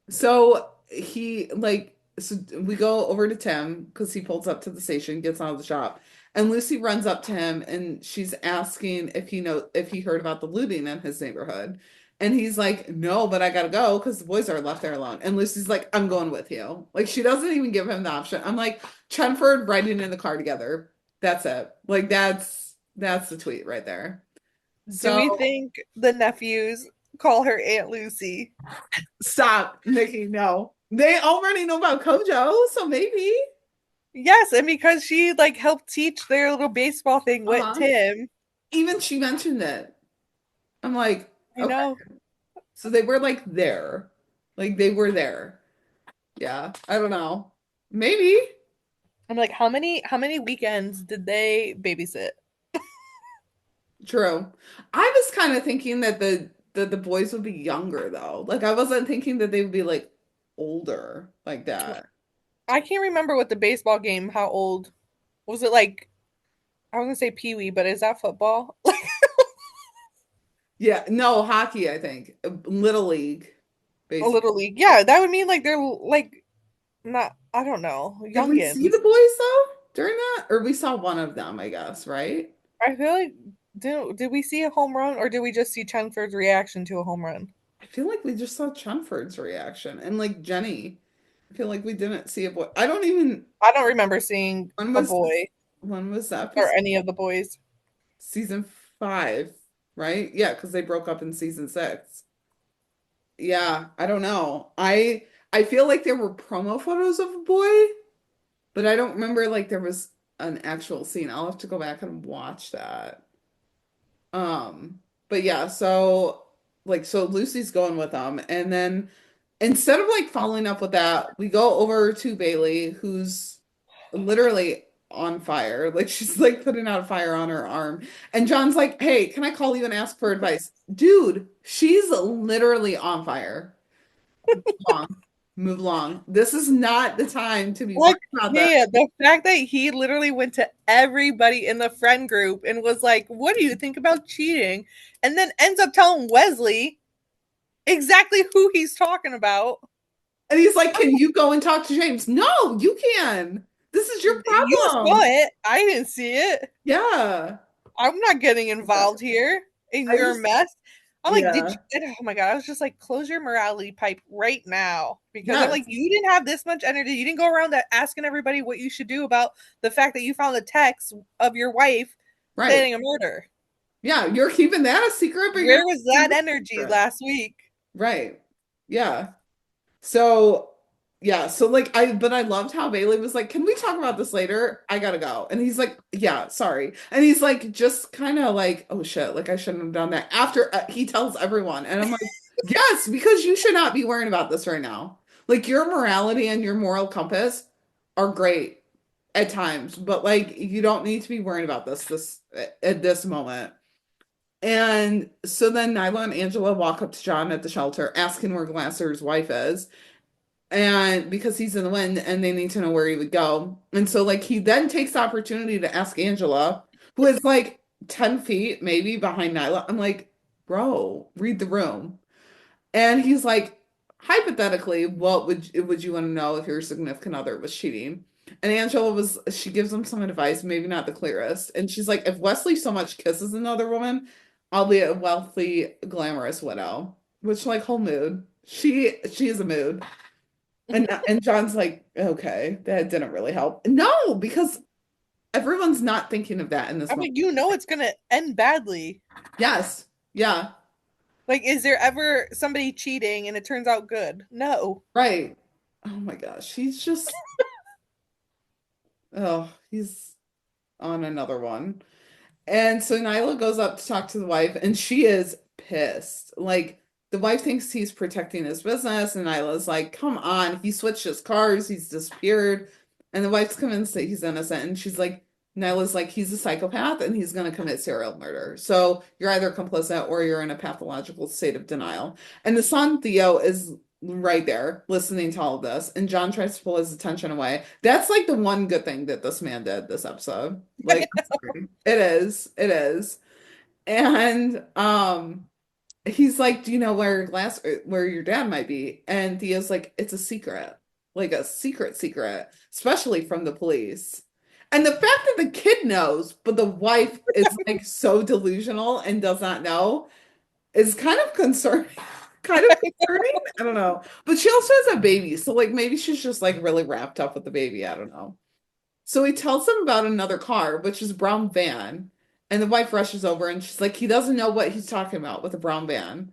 So so we go over to Tim because he pulls up to the station, gets out of the shop, and Lucy runs up to him and she's asking if he heard about the looting in his neighborhood. And he's like, no, but I gotta go because the boys are left there alone. And Lucy's like, I'm going with you. Like she doesn't even give him the option. I'm like, Chenford riding in the car together. That's it. Like that's the tweet right there. Do So we think the nephews call her Aunt Lucy? stop, Nikki. No. They already know about Kojo, so maybe. Yes, and because she like helped teach their little baseball thing with Uh-huh. Tim. Even she mentioned it. I'm like, I okay. know. So they were like there. Like they were there. Yeah. I don't know. Maybe. I'm like, how many weekends did they babysit? True. I was kind of thinking that the boys would be younger though. Like I wasn't thinking that they would be like older like that. I can't remember what the baseball game, how old was it, like I was gonna say Pee Wee, but is that football? Yeah. No, hockey, I think. Little League, A basically. little league. Yeah, that would mean like they're like not, I don't know, Did we see youngins. the boys though during that? Or we saw one of them, I guess, right? I feel like did we see a home run or did we just see Chenford's reaction to a home run? I feel like we just saw Chenford's reaction and like Jenny. I feel like we didn't see a boy. I don't even I don't remember seeing when a was boy when was that or episode? any of the boys. Season 5, right? Yeah, because they broke up in season 6. Yeah, I don't know. I feel like there were promo photos of a boy, but I don't remember like there was an actual scene. I'll have to go back and watch that. But yeah, so Lucy's going with them, and then instead of like following up with that, we go over to Bailey, who's literally on fire. Like she's like putting out a fire on her arm. And John's like, "Hey, can I call you and ask for advice?" Dude, she's literally on fire. Long. Move along. This is not the time to be worried Like, about that. yeah, the fact that he literally went to everybody in the friend group and was like, "What do you think about cheating?" And then ends up telling Wesley exactly who he's talking about. And he's like, "Can you go and talk to James?" No, you can. This is your You saw problem. it. I didn't see it. Yeah. I'm not getting involved here in I your just, mess. I'm like, did yeah. you? Oh my god! I was just like, close your morality pipe right now because I'm Yes. like, you didn't have this much energy. You didn't go around that asking everybody what you should do about the fact that you found the text of your wife Right. planning a murder. Yeah. You're keeping that a secret, but you're Where not was keeping that this a energy secret. last week? Right. Yeah. So, yeah. So, like, but I loved how Bailey was like, "Can we talk about this later? I gotta go." And he's like, "Yeah, sorry." And he's like, just kind of like, "Oh shit, like I shouldn't have done that." After he tells everyone. And I'm like, "Yes, because you should not be worrying about this right now. Like, your morality and your moral compass are great at times, but like, you don't need to be worrying about this at this moment." And so then Nyla and Angela walk up to John at the shelter, asking where Glasser's wife is. and because he's in the wind and they need to know where he would go. And so like he then takes the opportunity to ask Angela, who is like 10 feet maybe behind Nyla. I'm like, bro, read the room. And he's like, hypothetically, what would you want to know if your significant other was cheating? And Angela she gives him some advice, maybe not the clearest. And she's like, if Wesley so much kisses another woman, I'll be a wealthy, glamorous widow. Which like whole mood. She is a mood. And John's like, okay, that didn't really help. No, because everyone's not thinking of that in this I moment. mean, you know it's gonna end badly. Yes. Yeah. Like, is there ever somebody cheating and it turns out good? No. Right. Oh my gosh. He's just he's on another one. And so Nyla goes up to talk to the wife, and she is pissed. Like, the wife thinks he's protecting his business, and Nyla's like, come on, he switched his cars, he's disappeared. And the wife's convinced that he's innocent, and she's like, Nyla's like, he's a psychopath and he's going to commit serial murder. So you're either complicit or you're in a pathological state of denial. And the son, Theo, is right there listening to all of this, and John tries to pull his attention away. That's like the one good thing that this man did this episode. Like, I'm sorry. It is. And he's like, do you know where your dad might be? And Theo's like, it's a secret, like a secret, especially from the police. And the fact that the kid knows, but the wife is like so delusional and does not know is kind of concerning. Kind of concerning. I don't know. But she also has a baby. So like maybe she's just like really wrapped up with the baby. I don't know. So he tells them about another car, which is a brown van. And the wife rushes over and she's like, he doesn't know what he's talking about with a brown van.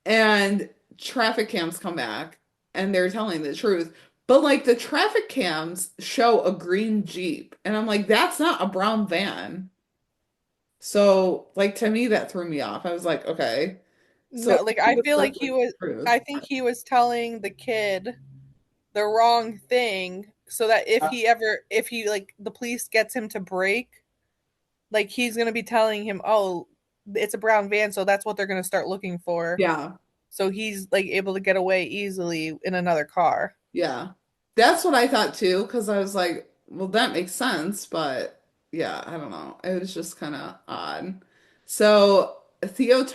And traffic cams come back and they're telling the truth. But like the traffic cams show a green Jeep. And I'm like, that's not a brown van. So like to me, that threw me off. I was like, okay. So No, like I feel like I think he was telling the kid the wrong thing so that if he like the police gets him to break, like he's gonna be telling him, oh, it's a brown van, so that's what they're gonna start looking for. Yeah. So he's like able to get away easily in another car. Yeah. That's what I thought too, because I was like, well, that makes sense, but yeah, I don't know. It was just kind of odd. So Theo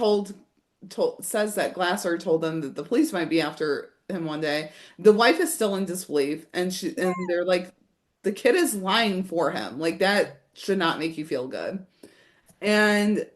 says that Glasser told them that the police might be after him one day. The wife is still in disbelief, and they're like, the kid is lying for him. Like that should not make you feel good. And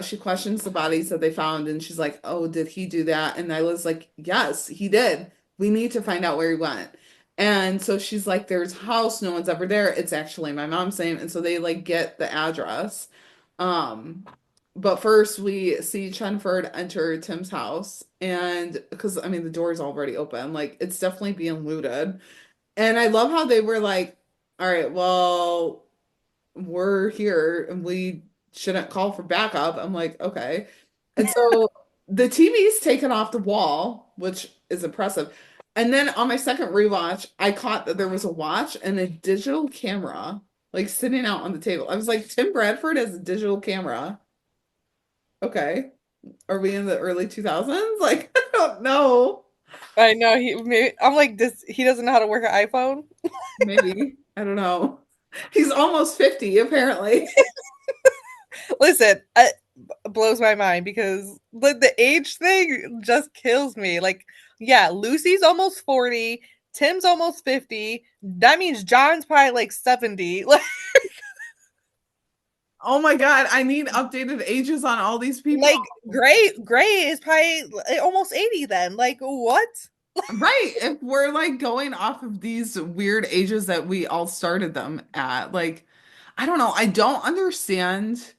she questions the bodies that they found, and she's like, oh, did he do that? And Nyla's like, yes, he did. We need to find out where he went. And so she's like, there's a house, no one's ever there. It's actually my mom's name. And so they like get the address. But first we see Chenford enter Tim's house, and because I mean the door is already open, like it's definitely being looted. And I love how they were like, all right, well, we're here and we shouldn't call for backup. I'm like, okay. And so the TV's taken off the wall, which is impressive. And then on my second rewatch, I caught that there was a watch and a digital camera like sitting out on the table. I was like, Tim Bradford has a digital camera. Okay. Are we in the early 2000s? Like, I don't know. I know I'm like, he doesn't know how to work an iPhone? Maybe. I don't know. He's almost 50, apparently. Listen, it blows my mind because the age thing just kills me. Like, yeah, Lucy's almost 40, Tim's almost 50. That means John's probably like 70. Like, oh my God, I need updated ages on all these people. Like, Gray is probably almost 80 then. Like, what? Right. If we're like going off of these weird ages that we all started them at, like, I don't know. I don't understand.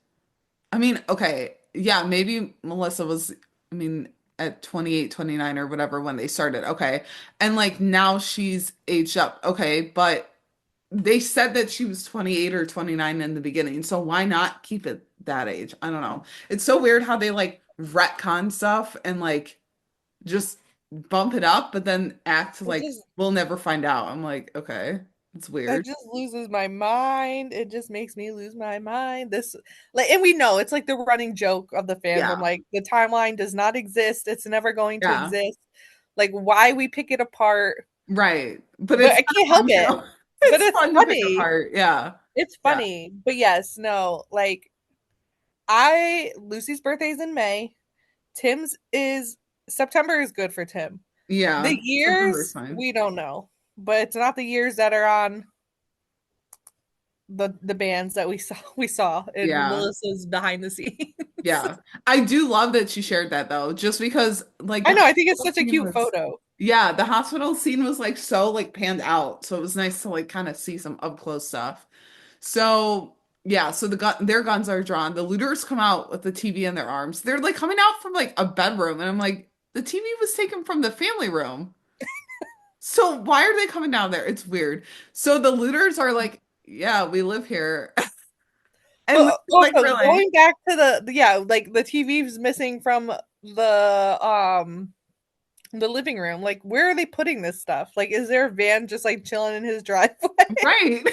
I mean, okay, yeah, maybe Melissa was, I mean, at 28, 29 or whatever when they started. Okay. And like now she's aged up. Okay. But they said that she was 28 or 29 in the beginning. So why not keep it that age? I don't know. It's so weird how they like retcon stuff and like just bump it up, but then act like we'll never find out. I'm like, okay. It's weird. That just loses my mind. It just makes me lose my mind. This, like, and we know it's like the running joke of the fandom. Yeah. Like the timeline does not exist. It's never going to exist. like why we pick it apart. Right. But But it's I kind can't of help fun it. too. But It's it's fun to pick funny. apart. Yeah. It's Yeah. funny. But yes, no, like Lucy's birthday's in May. Tim's is September is good for Tim. Yeah. The September's years fine. we don't know, but it's not the years that are on the bands that we saw in Yeah. Melissa's behind the scenes. Yeah. I do love that she shared that though, just because like I the know. I think it's hospital such a scene cute was, photo. yeah, the hospital scene was like so like panned out. So it was nice to like kind of see some up close stuff. So yeah, so their guns are drawn. The looters come out with the TV in their arms. They're like coming out from like a bedroom, and I'm like, the TV was taken from the family room. So why are they coming down there? It's weird. So the looters are like, yeah, we live here. And But Lucy's like, also really? going back to yeah, like the TV's missing from the living room. Like, where are they putting this stuff? Like, is there a van just like chilling in his driveway? Right.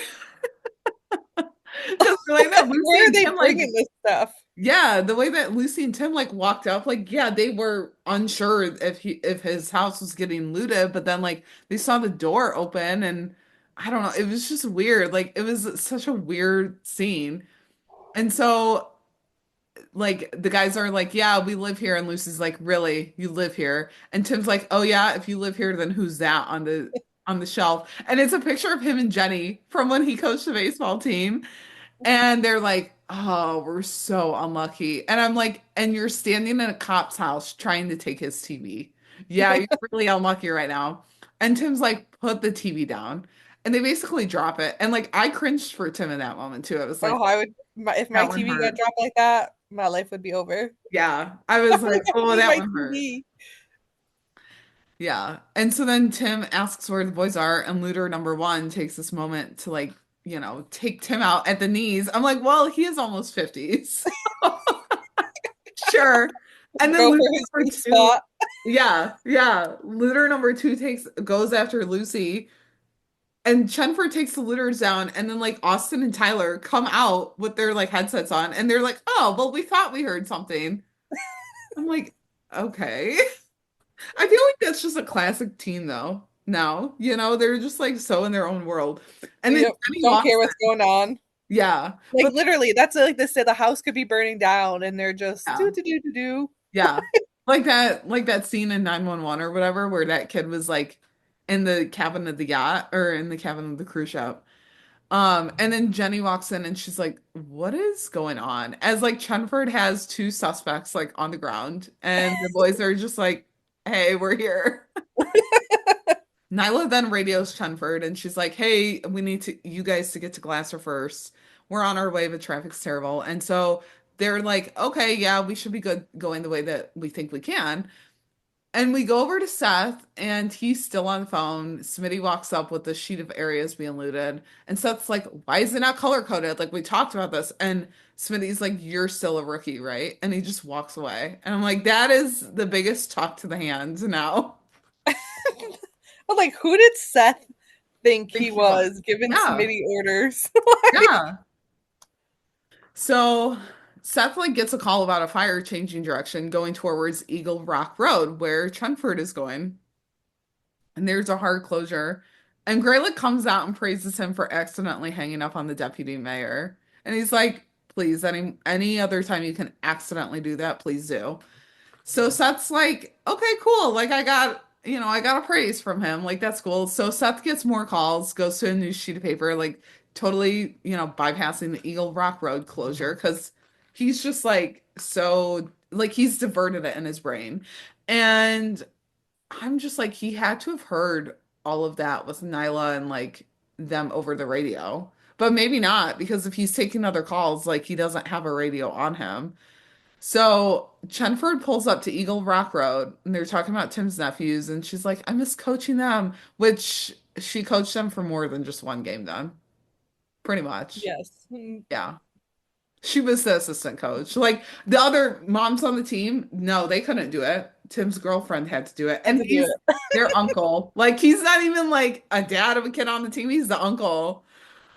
Because the way that Lucy Where are and they Tim like, bringing this stuff? yeah, the way that Lucy and Tim like walked up, like, yeah, they were unsure if his house was getting looted, but then like they saw the door open and I don't know, it was just weird. Like it was such a weird scene. And so like the guys are like, yeah, we live here, and Lucy's like, really, you live here? And Tim's like, oh yeah, if you live here, then who's that on the shelf? And it's a picture of him and Jenny from when he coached the baseball team. And they're like, oh, we're so unlucky. And I'm like, and you're standing in a cop's house trying to take his TV. Yeah, you're really unlucky right now. And Tim's like, put the TV down. And they basically drop it. And like, I cringed for Tim in that moment too. I was like, Oh, if my that one TV got hurt. dropped like that, my life would be over. Yeah, I I was like, oh, need that my one hurt. TV. Yeah. And so then Tim asks where the boys are, and looter number one takes this moment to like, take Tim out at the knees. I'm like, well, he is almost 50s. Sure. And then Go looter for his number good two, spot. yeah, yeah. Looter number two goes after Lucy, and Chenford takes the looters down, and then like Austin and Tyler come out with their like headsets on, and they're like, oh, well, we thought we heard something. I'm like, okay. I feel like that's just a classic teen though. Now, they're just like so in their own world. And then Yep. Jenny Don't walks care what's in. going on. Yeah. Like But literally, that's like they said the house could be burning down, and they're just yeah. do. Yeah. Like that scene in 911 or whatever where that kid was like in the cabin of the yacht or in the cabin of the cruise ship. And then Jenny walks in and she's like, what is going on? As like Chenford has two suspects like on the ground, and the boys are just like, hey, we're here. Nyla then radios Chenford and she's like, hey, we need you guys to get to Glasser first. We're on our way, but traffic's terrible. And so they're like, okay, yeah, we should be good going the way that we think we can. And we go over to Seth, and he's still on the phone. Smitty walks up with the sheet of areas being looted. And Seth's like, why is it not color coded? Like, we talked about this. And Smitty's like, you're still a rookie, right? And he just walks away. And I'm like, that is the biggest talk to the hand now. I'm like, who did Seth think Think he he was. was giving Yeah. Smitty orders? Yeah. So Seth like gets a call about a fire changing direction going towards Eagle Rock Road, where Chenford is going. And there's a hard closure. And Graylick comes out and praises him for accidentally hanging up on the deputy mayor. And he's like, please, any other time you can accidentally do that, please do. So Seth's like, okay, cool. Like I got a praise from him. Like that's cool. So Seth gets more calls, goes to a news sheet of paper, like totally, bypassing the Eagle Rock Road closure because he's just like so like he's diverted it in his brain. And I'm just like, he had to have heard all of that with Nyla and like them over the radio. But maybe not, because if he's taking other calls, like he doesn't have a radio on him. So Chenford pulls up to Eagle Rock Road and they're talking about Tim's nephews, and she's like, I miss coaching them, which she coached them for more than just one game then. Pretty much. Yes. Yeah. She was the assistant coach. Like the other moms on the team, no, they couldn't do it. Tim's girlfriend had to do it. Had And to do he's it. their uncle. Like he's not even like a dad of a kid on the team. He's the uncle.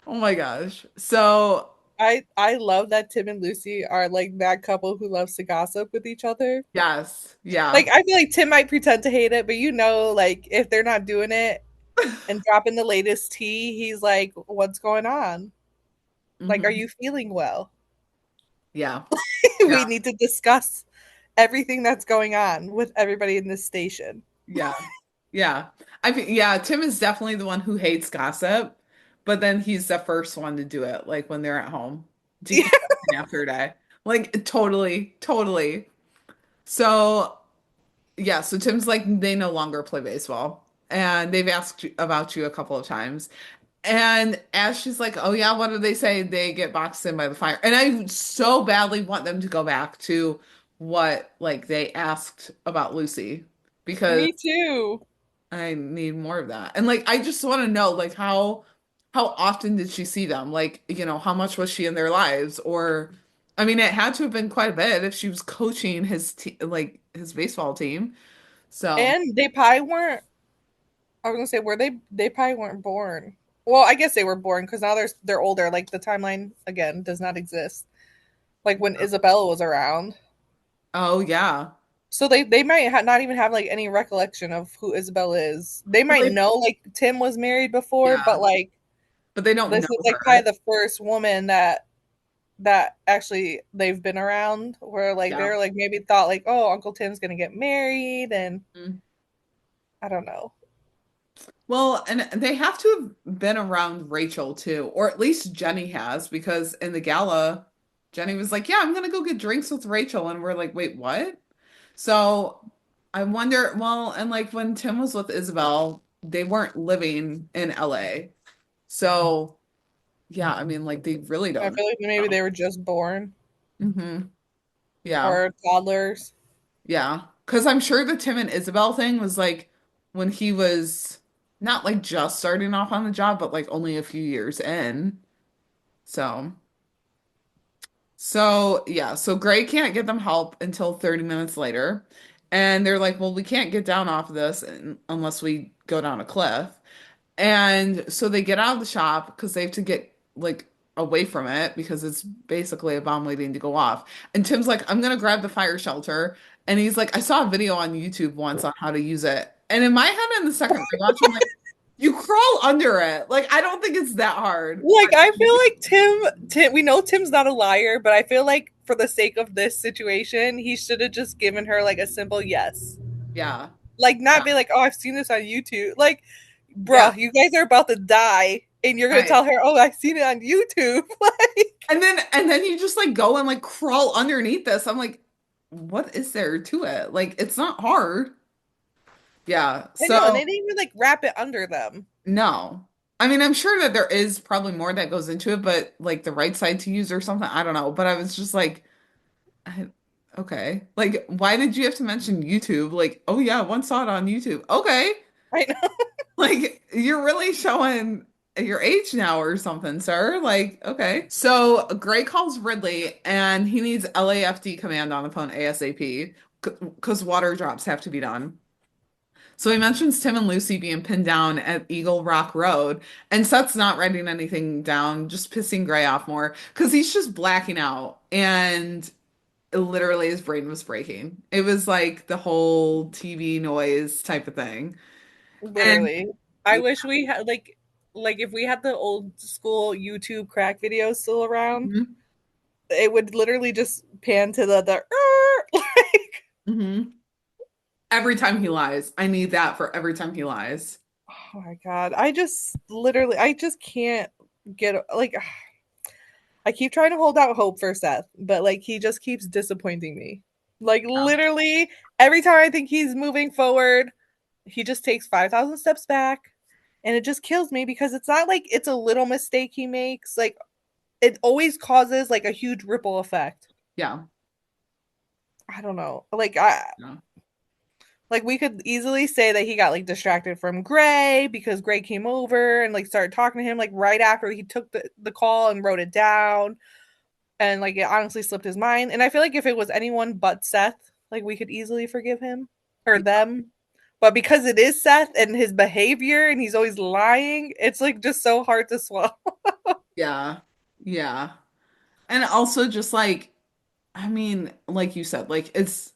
Oh my gosh. So I love that Tim and Lucy are like that couple who loves to gossip with each other. Yes. Yeah. Like I feel like Tim might pretend to hate it, but like if they're not doing it and dropping the latest tea, he's like, "What's going on? Like, are Hmm. you feeling well? Yeah. We Yeah. need to discuss everything that's going on with everybody in this station." Yeah. Yeah. Yeah, Tim is definitely the one who hates gossip, but then he's the first one to do it, like when they're at home, decompressing after a day. Like totally, totally. So yeah, so Tim's like they no longer play baseball. And they've asked about you a couple of times. And as she's like, "Oh yeah, what do they say? They get boxed in by the fire." And I so badly want them to go back to what like they asked about Lucy because Me too. I need more of that. And like I just want to know like how often did she see them? Like, how much was she in their lives? Or I mean, it had to have been quite a bit if she was coaching like his baseball team. So, And they probably weren't. I was gonna say, were they? They probably weren't born. Well, I guess they were born because now they're older. Like the timeline again does not exist. Like when Isabella was around, oh yeah. so they might not even have like any recollection of who Isabella is. They Well, might know like Tim was married before, but yeah, like but they don't this know is like her. probably the first woman that actually they've been around where like Yeah. they're like maybe thought like, oh, Uncle Tim's gonna get married, and Mm. I don't know. Well, and they have to have been around Rachel too, or at least Jenny has, because in the gala, Jenny was like, "Yeah, I'm gonna go get drinks with Rachel," and we're like, "Wait, what?" So I wonder, well, and like when Tim was with Isabel, they weren't living in LA. So yeah, I mean, like they really I don't feel like maybe know. they were just born Yeah. or toddlers. Yeah. Because I'm sure the Tim and Isabel thing was like when he was not like just starting off on the job, but like only a few years in. So, so yeah. So Gray can't get them help until 30 minutes later. And they're like, well, we can't get down off of this unless we go down a cliff. And so they get out of the shop because they have to get like away from it because it's basically a bomb waiting to go off. And Tim's like, I'm gonna grab the fire shelter. And he's like, I saw a video on YouTube once on how to use it. And in my head, in the second rewatch, I'm like, you crawl under it. Like, I don't think it's that hard. Like I feel like Tim, we know Tim's not a liar, but I feel like for the sake of this situation, he should have just given her like a simple yes. Yeah. Like Yeah. not be like, oh, I've seen this on YouTube. Like, Yeah. bruh, you guys are about to die, and you're gonna Right. tell her, oh, I've seen it on YouTube. Like, And then you just like go and like crawl underneath this. I'm like, what is there to it? Like, it's not hard. Yeah. I know, and So they didn't even like wrap it under them. no. I mean, I'm sure that there is probably more that goes into it, but like the right side to use or something, I don't know. But I was just like, I, okay. Like, why did you have to mention YouTube? Like, oh yeah, one saw it on YouTube. Okay. I know. Like, you're really showing your age now or something, sir. Like, okay. So Gray calls Ridley and he needs LAFD command on the phone ASAP because water drops have to be done. So he mentions Tim and Lucy being pinned down at Eagle Rock Road, and Seth's not writing anything down, just pissing Gray off more because he's just blacking out. And literally his brain was breaking. It was like the whole TV noise type of thing. And Literally. I wish we had like if we had the old school YouTube crack videos still around, Mhm, it would literally just pan to the like, mhm. Every time he lies, I need that for every time he lies. oh my god. I just can't get like I keep trying to hold out hope for Seth, but like he just keeps disappointing me. Like Yeah. literally every time I think he's moving forward, he just takes 5,000 steps back, and it just kills me because it's not like it's a little mistake he makes. Like it always causes like a huge ripple effect. Yeah. I don't know. Like we could easily say that he got like distracted from Gray because Gray came over and like started talking to him like right after he took the call and wrote it down, and like it honestly slipped his mind. And I feel like if it was anyone but Seth, like we could easily forgive him or them. But because it is Seth and his behavior and he's always lying, it's like just so hard to swallow. Yeah. Yeah. And also just like, I mean, like you said, like it's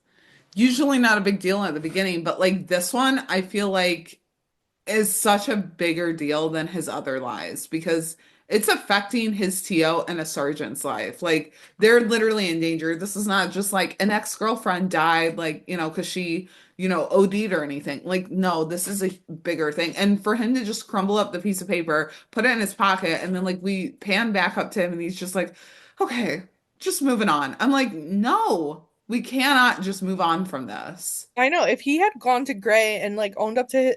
usually not a big deal at the beginning, but like this one, I feel like is such a bigger deal than his other lies because it's affecting his TO and a sergeant's life. Like they're literally in danger. This is not just like an ex-girlfriend died, like, because she, OD'd or anything. Like, no, this is a bigger thing. And for him to just crumble up the piece of paper, put it in his pocket, and then like we pan back up to him and he's just like, okay, just moving on. I'm like, no, we cannot just move on from this. I know if he had gone to Gray and like owned up to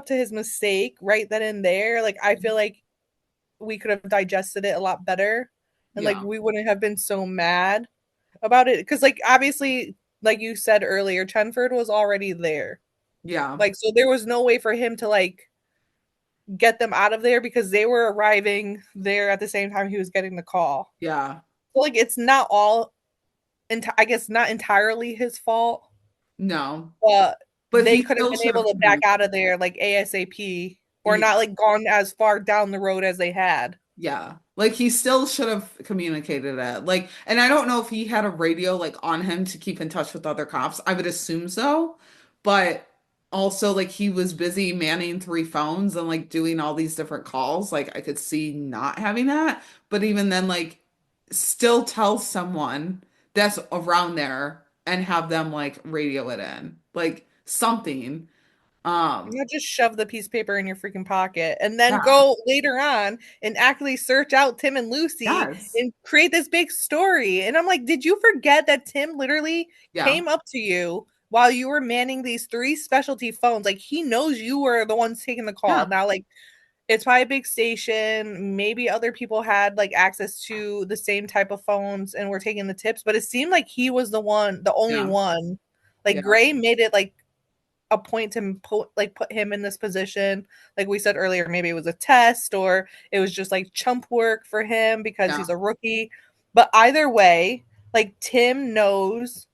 his mistake right then and there, like I feel like we could have digested it a lot better and like Yeah. we wouldn't have been so mad about it because like obviously like you said earlier, Chenford was already there. Yeah. Like so there was no way for him to like get them out of there because they were arriving there at the same time he was getting the call. Yeah. So like it's not all I guess not entirely his fault, No. but But they he could have still been should able have to back out communicated. of there like ASAP or Yeah. not like gone as far down the road as they had. Yeah. Like he still should have communicated it. Like, and I don't know if he had a radio like on him to keep in touch with other cops. I would assume so. But also like he was busy manning three phones and like doing all these different calls. Like I could see not having that. But even then, like still tell someone that's around there and have them like radio it in. Like something. Not just shove the piece of paper in your freaking pocket and then Yeah. go later on and actually search out Tim and Lucy Yes. and create this big story. And I'm like, did you forget that Tim literally Yeah. came up to you while you were manning these three specialty phones? Like he knows you were the ones taking the call. Yeah. Now, like it's probably a big station. Maybe other people had like access to the same type of phones and were taking the tips, but it seemed like he was the only Yeah. one. Like Yeah. Gray made it like a point to put him in this position. Like we said earlier, maybe it was a test or it was just like chump work for him because Yeah. he's a rookie. But either way, like Tim knows,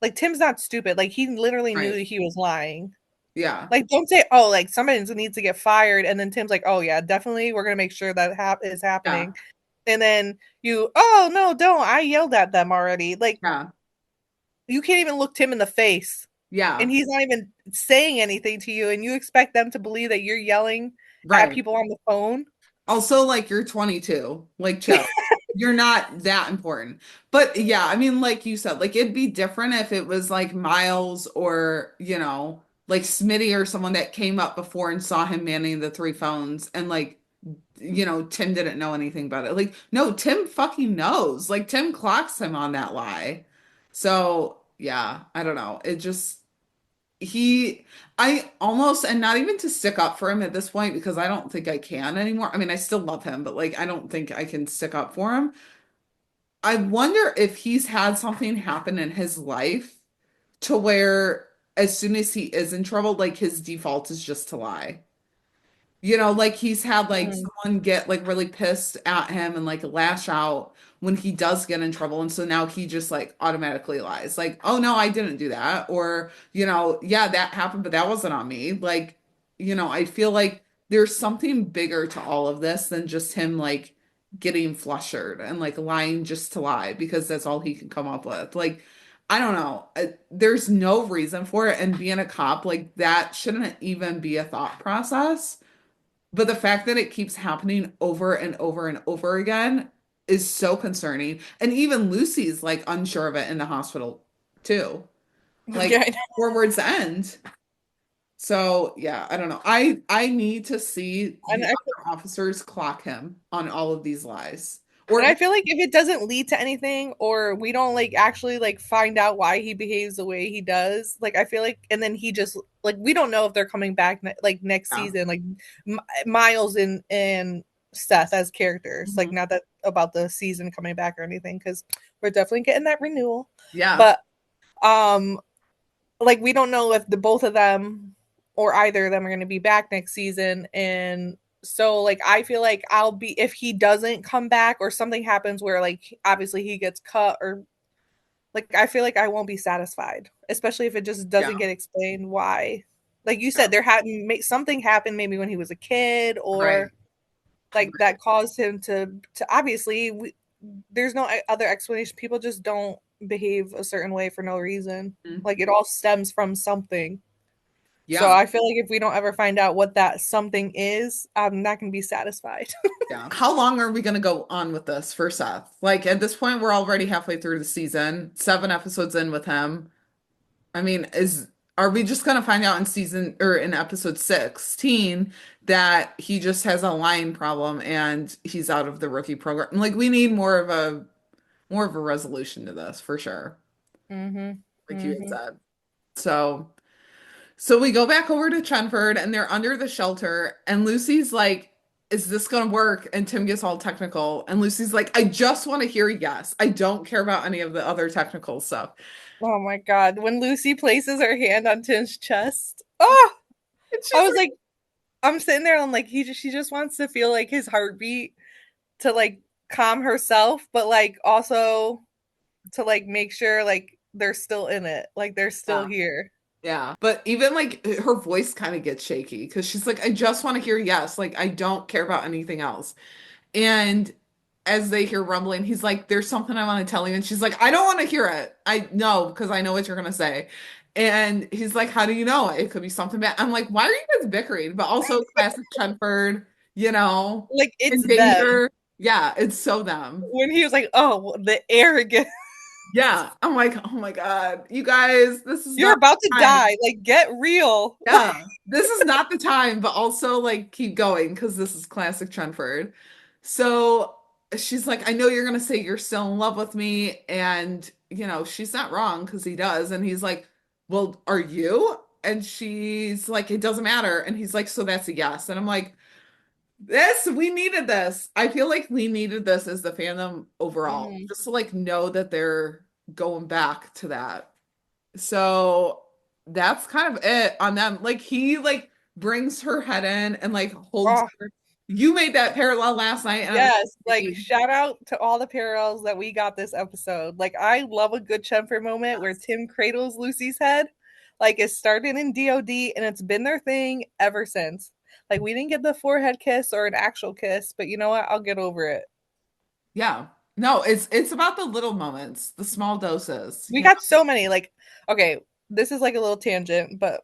like Tim's not stupid. Like he literally knew Right. that he was lying. Yeah. Like don't say, oh, like somebody needs to get fired, and then Tim's like, oh yeah, definitely, we're gonna make sure that is Yeah. happening. And then you, oh no, don't! I yelled at them already. Like Yeah. you can't even look Tim in the face and Yeah. he's not even saying anything to you and you expect them to believe that you're yelling at Right. people on the phone. Also, like you're 22. Like, chill. You're not that important. But yeah, I mean, like you said, like it'd be different if it was like Miles or, like Smitty or someone that came up before and saw him manning the three phones and like, Tim didn't know anything about it. Like, no, Tim fucking knows. Like Tim clocks him on that lie. So yeah, I don't know. It just I almost, and not even to stick up for him at this point because I don't think I can anymore. I mean, I still love him, but like I don't think I can stick up for him. I wonder if he's had something happen in his life to where as soon as he is in trouble, like his default is just to lie. Like he's had like Mm. someone get like really pissed at him and like lash out when he does get in trouble. And so now he just like automatically lies. Like, oh no, I didn't do that. Or, yeah, that happened, but that wasn't on me. Like, I feel like there's something bigger to all of this than just him like getting flustered and like lying just to lie because that's all he can come up with. Like, I don't know. There's no reason for it. And being a cop, like that shouldn't even be a thought process. But the fact that it keeps happening over and over and over again is so concerning. And even Lucy's like unsure of it in the hospital too. Like Yeah, forwards end. So yeah, I don't know. I need to see and the I other officers clock him on all of these lies. Or and I feel like if it doesn't lead to anything or we don't like actually like find out why he behaves the way he does, like I feel like and then he just like we don't know if they're coming back like next yeah. season like Miles and Seth as characters, like Mhm. not that about the season coming back or anything cuz we're definitely getting that renewal. Yeah. But um like we don't know if the both of them or either of them are going to be back next season. And so like I feel like I'll be if he doesn't come back or something happens where like obviously he gets cut or like I feel like I won't be satisfied, especially if it just Yeah. doesn't get explained why. Like you Yeah. said, there had something happened maybe when he was a kid Right. or like that caused him to obviously there's no other explanation. People just don't behave a certain way for no reason. Mhm. Like it all stems from something. So Yeah. I feel like if we don't ever find out what that something is, I'm not going to be satisfied. Yeah. How long are we going to go on with this for Seth? Like at this point, we're already halfway through the season, 7 episodes in with him. I mean, are we just going to find out in season or in episode 16 that he just has a line problem and he's out of the rookie program? Like we need more of a resolution to this for sure, Mhm. like you had Mhm. said. So we go back over to Chenford and they're under the shelter and Lucy's like, is this gonna work? And Tim gets all technical and Lucy's like, I just want to hear yes. I don't care about any of the other technical stuff. Oh my god, when Lucy places her hand on Tim's chest. Oh, And she's I was like, like I'm sitting there and I'm like she just wants to feel like his heartbeat to like calm herself, but like also to like make sure like they're still in it. Like they're still yeah, here. yeah. But even like her voice kind of gets shaky because she's like, I just want to hear yes. Like I don't care about anything else. And as they hear rumbling, he's like, there's something I want to tell you. And she's like, I don't want to hear it. I know because I know what you're gonna say. And he's like, how do you know? It could be something bad. I'm like, why are you guys bickering? But also classic Chenford, Like in it's them. danger. Yeah, it's so them. When he was like, "Oh, the arrogance. Yeah. I'm like, oh my God, you guys, this is You're not about to the time. die. Like get real." Yeah, this is not the time, but also like keep going because this is classic Chenford. So she's like, I know you're gonna say you're still in love with me, and she's not wrong because he does, and he's like, well, are you? And she's like, it doesn't matter, and he's like, so that's a yes, and I'm like, we needed this. I feel like we needed this as the fandom overall, Mhm. just to like know that they're going back to that. So that's kind of it on them. Like he like brings her head in and like holds Oh, her. You made that parallel last night, and I was yes. Like like, shout out to all the parallels that we got this episode. Like I love a good Chenford moment where yes. Tim cradles Lucy's head. Like it started in DOD and it's been their thing ever since. Like we didn't get the forehead kiss or an actual kiss, but you know what? I'll get over it. Yeah. No, it's about the little moments, the small doses. We got so many. Like, okay, this is like a little tangent, but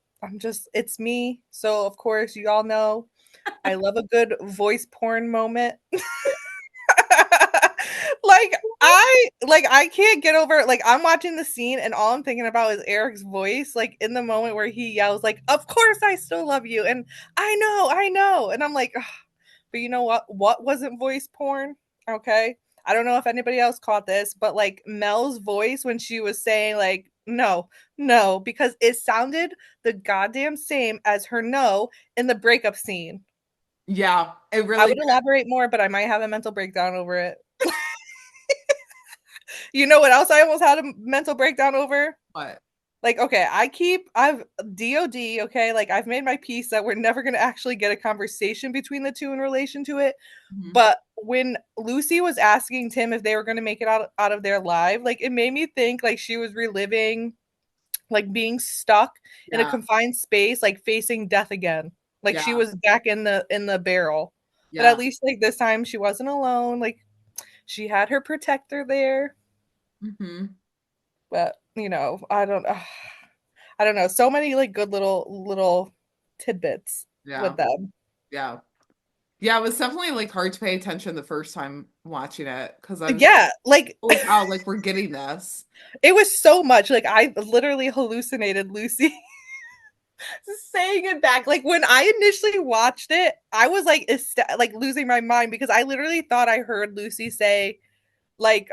it's me. So, of course, you all know I love a good voice porn moment. I can't get over like I'm watching the scene and all I'm thinking about is Eric's voice like in the moment where he yells like of course I still love you and I know and I'm like ugh. But you know what wasn't voice porn, okay? I don't know if anybody else caught this, but like Mel's voice when she was saying like no because it sounded the goddamn same as her no in the breakup scene. Yeah, it I really would elaborate more, but I might have a mental breakdown over it. You know what else I almost had a mental breakdown over? but Like, okay, I've DOD, okay, like I've made my peace that we're never gonna actually get a conversation between the two in relation to it. mhm. But when Lucy was asking Tim if they were gonna make it out of their life, like it made me think like she was reliving like being stuck in a Yeah, confined space, like facing death again. Like she yeah, was back in the barrel. But at yeah. least like this time she wasn't alone. Like she had her protector there. Hmm. But I don't know. So many like good little tidbits with Yeah, them. yeah. Yeah, it was definitely like hard to pay attention the first time watching it because I was like, Yeah, like holy cow, like we're getting this. it was so much. Like I literally hallucinated Lucy saying it back. Like when I initially watched it, I was like like losing my mind because I literally thought I heard Lucy say like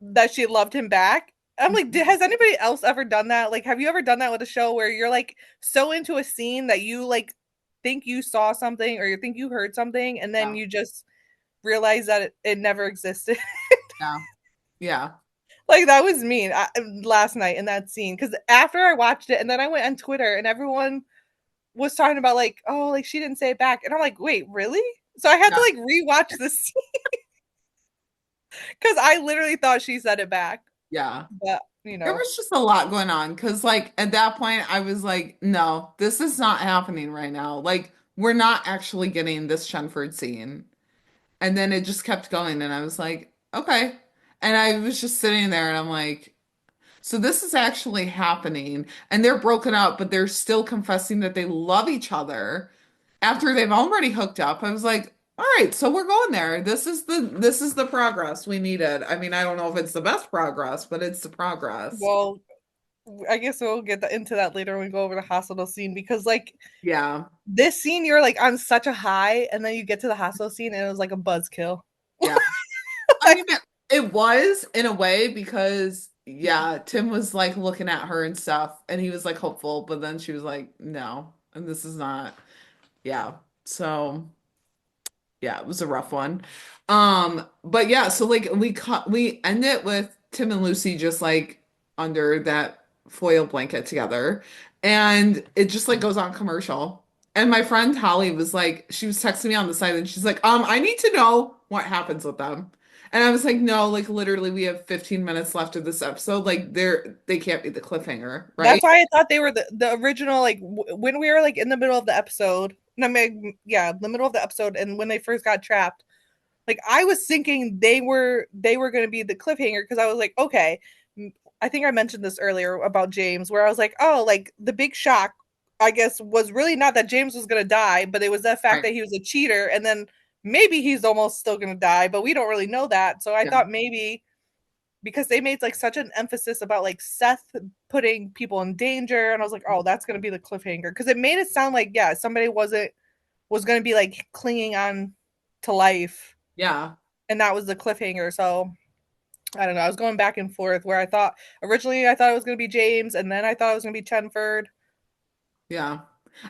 that she loved him back. I'm like, has anybody else ever done that? Like, have you ever done that with a show where you're like so into a scene that you like think you saw something or you think you heard something and then Yeah, you just realize that it never existed? yeah, yeah. Like that was me last night in that scene because after I watched it and then I went on Twitter and everyone was talking about like, oh, like she didn't say it back, and I'm like, wait, really? So I had to Yeah. like rewatch this scene because I literally thought she said it back, Yeah. but There was just a lot going on because, like, at that point, I was like, no, this is not happening right now. Like, we're not actually getting this Shenford scene. And then it just kept going, and I was like, okay. And I was just sitting there, and I'm like, so this is actually happening, and they're broken up, but they're still confessing that they love each other after they've already hooked up. I was like, all right, so we're going there. This is the progress we needed. I mean, I don't know if it's the best progress, but it's the progress. Well, I guess we'll get into that later when we go over the hospital scene because like Yeah. this scene you're like on such a high and then you get to the hospital scene and it was like a buzzkill. Yeah. I mean, it was in a way because yeah, Tim was like looking at her and stuff, and he was like hopeful, but then she was like, no, and this is not. Yeah. So yeah, it was a rough one. But yeah, so like we end it with Tim and Lucy just like under that foil blanket together, and it just like goes on commercial. And my friend Holly was like, she was texting me on the side, and she's like, I need to know what happens with them. And I was like, no, like literally, we have 15 minutes left of this episode. Like they can't be the cliffhanger, right? That's why I thought they were the original like when we were like in the middle of the episode. I mean, yeah, the middle of the episode and when they first got trapped. Like I was thinking they were going to be the cliffhanger because I was like, okay, I think I mentioned this earlier about James where I was like, oh, like the big shock I guess was really not that James was going to die, but it was the fact Right. that he was a cheater and then maybe he's almost still going to die, but we don't really know that. So I Yeah. thought maybe because they made like such an emphasis about like Seth putting people in danger and I was like, oh, that's going to be the cliffhanger because it made it sound like yeah, somebody was going to be like clinging on to life Yeah. and that was the cliffhanger. So I don't know. I was going back and forth where I thought originally I thought it was going to be James, and then I thought it was going to be Chenford. Yeah.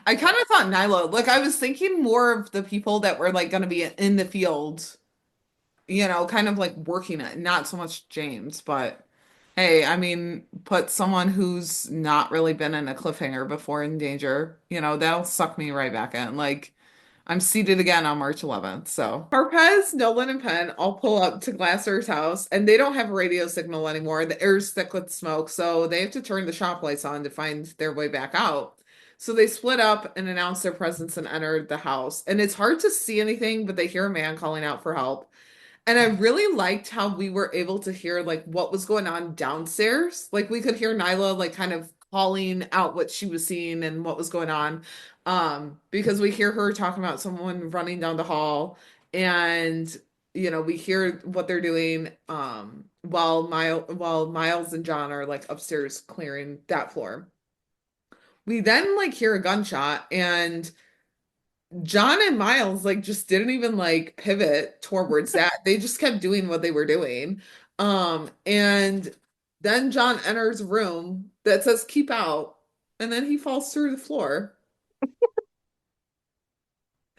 I kind of thought Nyla, like I was thinking more of the people that were like going to be in the field, kind of like working it, not so much James, but hey, I mean, put someone who's not really been in a cliffhanger before in danger, that'll suck me right back in. Like I'm seated again on March 11th. So Harpez, Nolan, and Penn all pull up to Glasser's house, and they don't have a radio signal anymore. The air's thick with smoke, so they have to turn the shop lights on to find their way back out. So they split up and announce their presence and enter the house. And it's hard to see anything, but they hear a man calling out for help. And I really liked how we were able to hear like what was going on downstairs. Like we could hear Nyla like kind of calling out what she was seeing and what was going on. Because we hear her talking about someone running down the hall and we hear what they're doing while Miles and John are like upstairs clearing that floor. We then like hear a gunshot and John and Miles like just didn't even like pivot towards that. They just kept doing what they were doing. And then John enters a room that says keep out, and then he falls through the floor.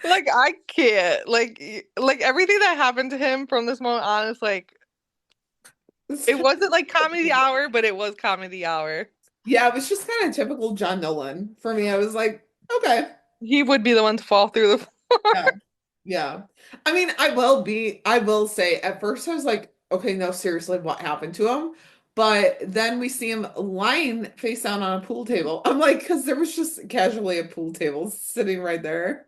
Like I can't. Like everything that happened to him from this moment on is like it wasn't like comedy hour, but it was comedy hour. Yeah, it was just kind of typical John Nolan for me. I was like, okay. He would be the one to fall through the floor. Yeah. Yeah. I mean, I will say at first I was like, okay, no, seriously, what happened to him? But then we see him lying face down on a pool table. I'm like, because there was just casually a pool table sitting right there.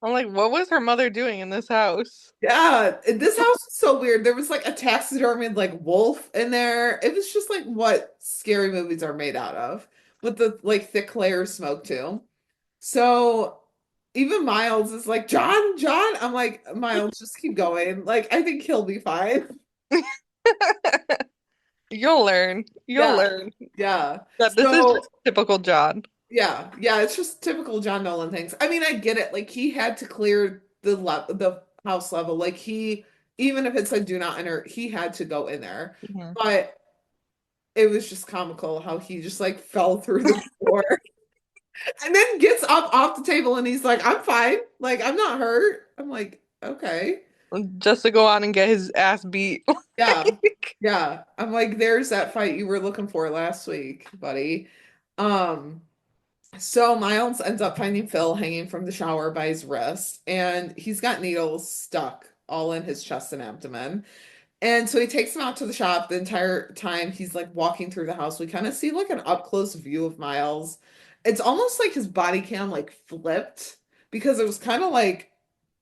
I'm like, what was her mother doing in this house? Yeah, this house is so weird. There was like a taxidermied like wolf in there. It was just like what scary movies are made out of, with the like thick layer of smoke too. So even Miles is like, John, John. I'm like, Miles, just keep going. Like, I think he'll be fine. You'll learn. You'll Yeah, learn yeah. that this is So just typical John. yeah, it's just typical John Nolan things. I mean, I get it. Like he had to clear the house level. Like he, even if it said do not enter, he had to go in there. Mhm. But it was just comical how he just like fell through the floor and then gets up off the table and he's like, I'm fine. Like I'm not hurt. I'm like, okay. Just to go on and get his ass beat. Yeah. Yeah. I'm like, there's that fight you were looking for last week, buddy. Um, so Miles ends up finding Phil hanging from the shower by his wrist, and he's got needles stuck all in his chest and abdomen. And so he takes him out to the shop. The entire time he's like walking through the house, we kind of see like an up close view of Miles. It's almost like his body cam like flipped because it was kind of like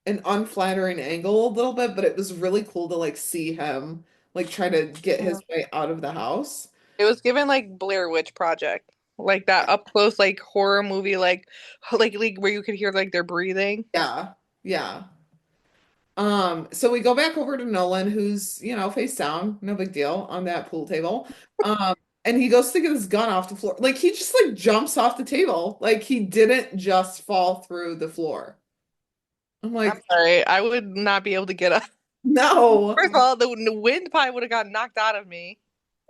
an unflattering angle a little bit, but it was really cool to like see him like try to get his way out of the house. It was given like Blair Witch Project, like that up close like horror movie, like where you could hear like their breathing. Yeah. Yeah. So we go back over to Nolan, who's, face down, no big deal, on that pool table. Um, and he goes to get his gun off the floor. Like he just like jumps off the table. Like he didn't just fall through the floor. I'm I'm like, sorry, I would not be able to get up. no. First of all, the wind probably would have got knocked out of me.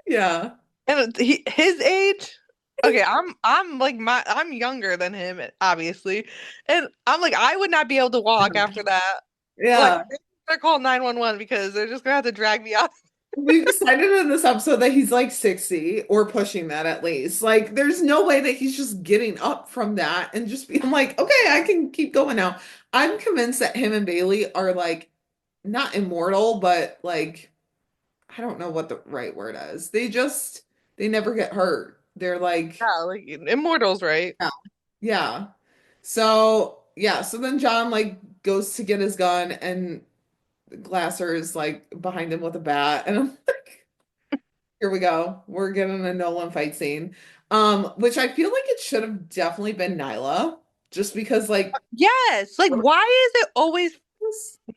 Yeah. And his age, okay, I'm like I'm younger than him, obviously, and I'm like I would not be able to walk after that. Like Yeah. they're called 911 because they're just gonna have to drag me out. We've decided in this episode that he's like 60 or pushing that at least. Like, there's no way that he's just getting up from that and just being like, okay, I can keep going now. I'm convinced that him and Bailey are like not immortal, but like, I don't know what the right word is. They never get hurt. They're like, Yeah, like Immortals, right? yeah. Yeah. So, yeah. So then John like goes to get his gun and Glasser is like behind him with a bat. And I'm like, here we go. We're getting a Nolan fight scene. Which I feel like it should have definitely been Nyla, just because like Yes. Like, why is it always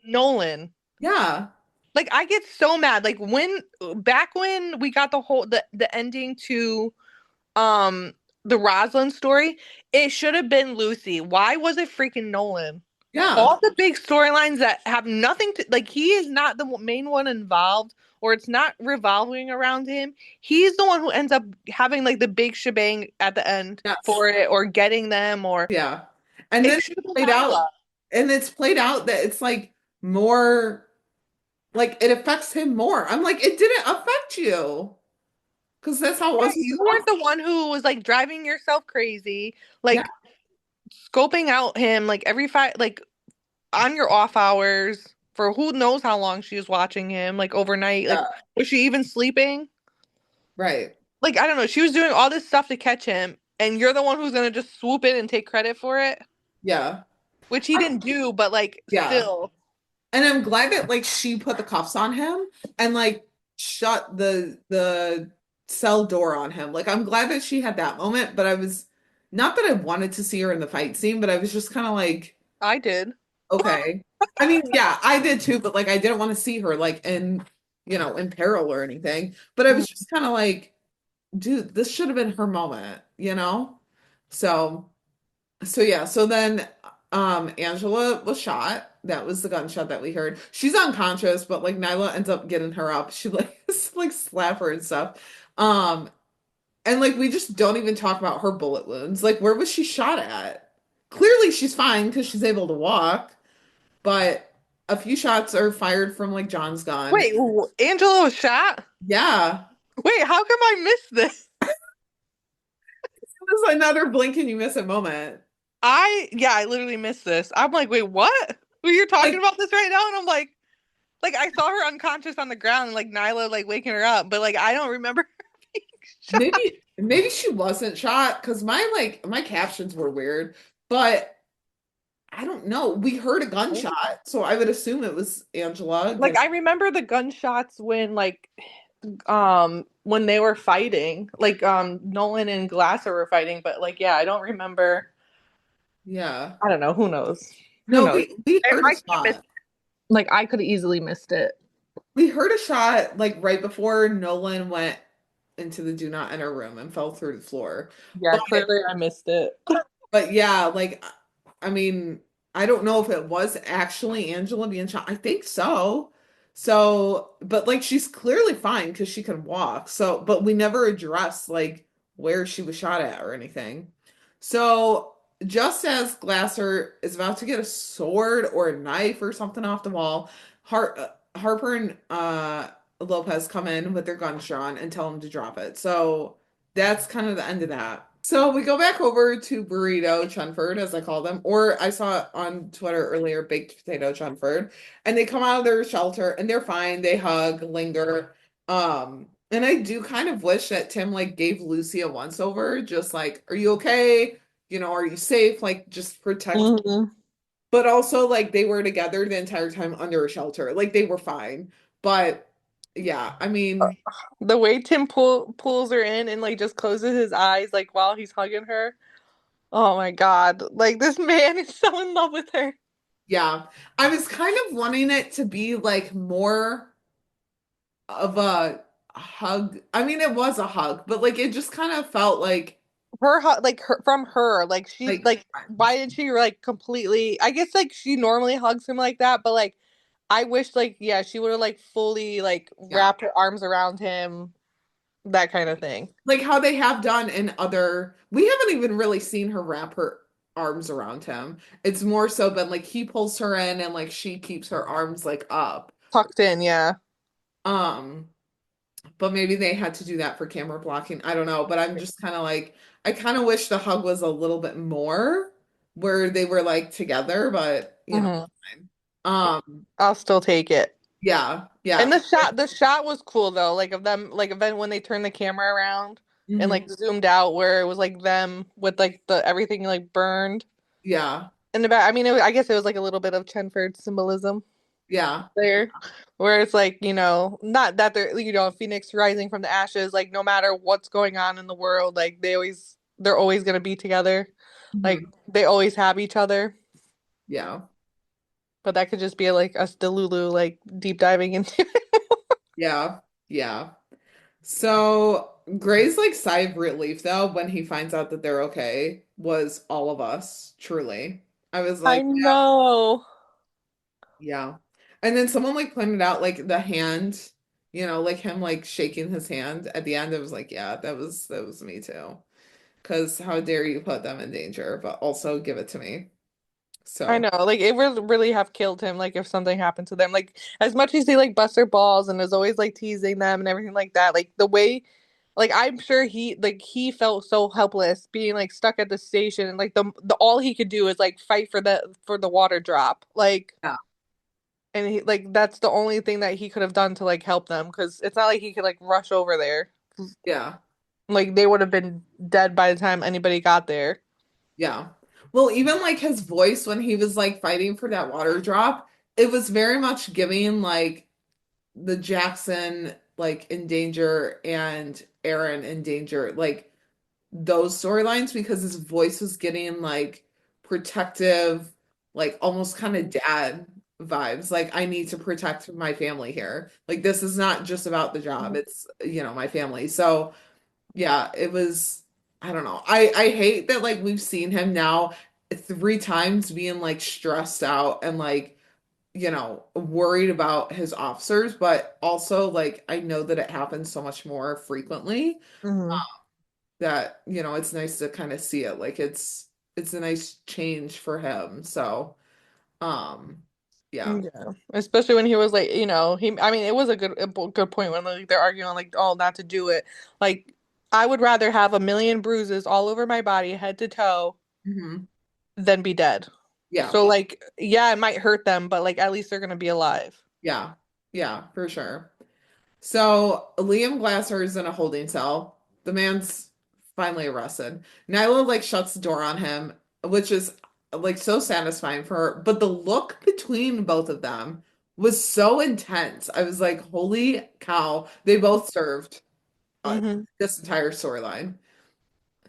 Nolan? yeah, Like, I get so mad. Like back when we got the ending to um the Rosalind story, it should have been Lucy. Why was it freaking Nolan? yeah, All the big storylines that have nothing to like he is not the main one involved or it's not revolving around him. He's the one who ends up having like the big shebang at the end yes, for it or getting them or yeah. And then it should have been played out, Nyla. and it's played out that it's like more like it affects him more. I'm like, it didn't affect you. Because that's how it Yeah, was. you weren't the one who was like driving yourself crazy, Yeah, like scoping out him like every five like on your off hours for who knows how long she was watching him, like overnight. Like, yeah, was she even sleeping? right. Like, I don't know. She was doing all this stuff to catch him, and you're the one who's gonna just swoop in and take credit for it, Yeah. which he didn't do, but like, Yeah. still. And I'm glad that like she put the cuffs on him and like shut the cell door on him. Like I'm glad that she had that moment, but I was not that I wanted to see her in the fight scene, but I was just kind of like, I did. okay. I mean, yeah, I did too, but like I didn't want to see her like in peril or anything. But I was just kind of like, dude, this should have been her moment? So yeah, so then Angela was shot. That was the gunshot that we heard. She's unconscious, but like Nyla ends up getting her up. She like like slap her and stuff. Um and like we just don't even talk about her bullet wounds. Like where was she shot at? Clearly she's fine because she's able to walk, but a few shots are fired from like John's gun. Wait, Angela was shot? Yeah. Wait, how come I missed this? This is another blink and you miss a moment. Yeah, I literally missed this. I'm like, wait, what? You're talking Like about this right now? And I'm like I saw her unconscious on the ground, and like Nyla like waking her up, but like I don't remember her being shot. maybe she wasn't shot because my captions were weird, but I don't know. We heard a gunshot, so I would assume it was Angela. Like I remember the gunshots when they were fighting, like Nolan and Glasser were fighting, but like yeah, I don't remember. Yeah. I don't know. Who knows? Who No, knows? we I heard a might have shot. missed, like I could have easily missed it. We heard a shot like right before Nolan went into the do not enter room and fell through the floor. Yeah, But clearly I missed it. but yeah, like I mean, I don't know if it was actually Angela being shot. I think so. So, but like she's clearly fine because she can walk. So, but we never addressed like where she was shot at or anything. So, just as Glasser is about to get a sword or a knife or something off the wall, Harper and Lopez come in with their guns drawn and tell him to drop it. So that's kind of the end of that. So we go back over to Burrito Chenford, as I call them, or I saw it on Twitter earlier, Baked Potato Chenford, and they come out of their shelter and they're fine. They hug, linger. And I do kind of wish that Tim like gave Lucy a once over, just like, are you okay? Are you safe? Like just protect. Mhm. but also like they were together the entire time under a shelter. Like they were fine. But yeah, I mean, The way Tim pulls her in and like just closes his eyes like while he's hugging her. Oh my God. Like this man is so in love with her. yeah. I was kind of wanting it to be like more of a hug. I mean, it was a hug, but like it just kind of felt Like her from her. Like she like like why did she like completely I guess like she normally hugs him like that, but like I wish like yeah, she would have like fully like yeah. wrapped her arms around him, that kind of thing. Like how they have done in other, we haven't even really seen her wrap her arms around him. It's more so been like he pulls her in and like she keeps her arms like up. Tucked in, yeah. Um, but maybe they had to do that for camera blocking. I don't know, but I'm just kind of like I kind of wish the hug was a little bit more where they were like together, but you know, Hmm. fine. I'll still take it. Yeah, And yeah. the shot was cool though, like of them, like of then when they turned the camera around and Mhm. like zoomed out where it was like them with like the everything like burned Yeah, in the back. I mean, I guess it was like a little bit of Chenford symbolism yeah, there, where it's like not that they're Phoenix rising from the ashes, like no matter what's going on in the world, like they're always gonna be together, like mhm. they always have each other. Yeah, But that could just be like us Delulu like deep diving into. yeah, yeah. So Gray's like sigh of relief though when he finds out that they're okay was all of us, truly. I was I like, know. yeah. And then someone like pointed out like the hand, like him like shaking his hand at the end. It was like, yeah, that was me too. Because how dare you put them in danger, but also give it to me. I So know, like it would really have killed him, like if something happened to them. Like as much as he like busts their balls and is always like teasing them and everything like that, like the way, like I'm sure he felt so helpless being like stuck at the station and like the all he could do is like fight for the water drop, like yeah, and he like that's the only thing that he could have done to like help them because it's not like he could like rush over there, yeah. like they would have been dead by the time anybody got there. Yeah. Well, even like his voice when he was like fighting for that water drop, it was very much giving like the Jackson like in danger and Aaron in danger, like those storylines because his voice was getting like protective, like almost kind of dad vibes. Like I need to protect my family here. Like this is not just about the job. It's, my family. So yeah, it was, I don't know. I hate that like we've seen him now three times being like stressed out and like, worried about his officers, but also like I know that it happens so much more frequently Hmm. that, it's nice to kind of see it. Like it's a nice change for him. So, um yeah. Yeah, especially when he was like, I mean, it was a good point when like they're arguing like, oh, not to do it. Like, I would rather have a million bruises all over my body, head to toe, Hmm. than be dead. Yeah. So like, yeah, it might hurt them, but like at least they're gonna be alive. Yeah. Yeah, for sure. So Liam Glasser is in a holding cell. The man's finally arrested. Nyla like shuts the door on him, which is like so satisfying for her. But the look between both of them was so intense. I was like, holy cow, they both served Hmm. this entire storyline.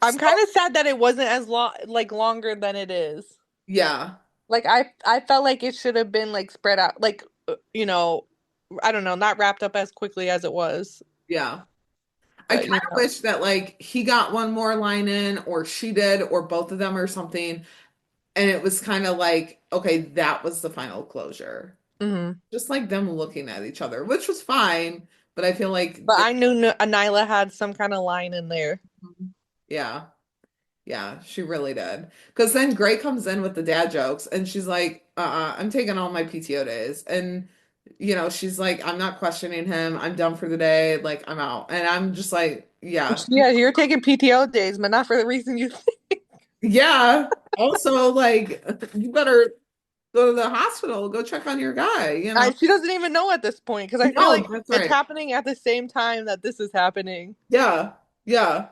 I'm So kind of sad that it wasn't as long, like longer than it is. yeah, Like I felt like it should have been like spread out, like I don't know, not wrapped up as quickly as it was. yeah. I But kind of wish that like he got one more line in, or she did, or both of them, or something. And it was kind of like, okay, that was the final closure. mhm. Just like them looking at each other, which was fine. But I feel like, But I knew Nyla had some kind of line in there. yeah, yeah, she really did. Because then Gray comes in with the dad jokes, and she's like, I'm taking all my PTO days. And, she's like, I'm not questioning him. I'm done for the day. Like, I'm out. And I'm just like, yeah, Yeah, you're taking PTO days, but not for the reason you think. yeah. Also, like, you better go to the hospital, go check on your guy, She doesn't even know at this point because I feel No, like that's it's right. happening at the same time that this is happening. Yeah, yeah.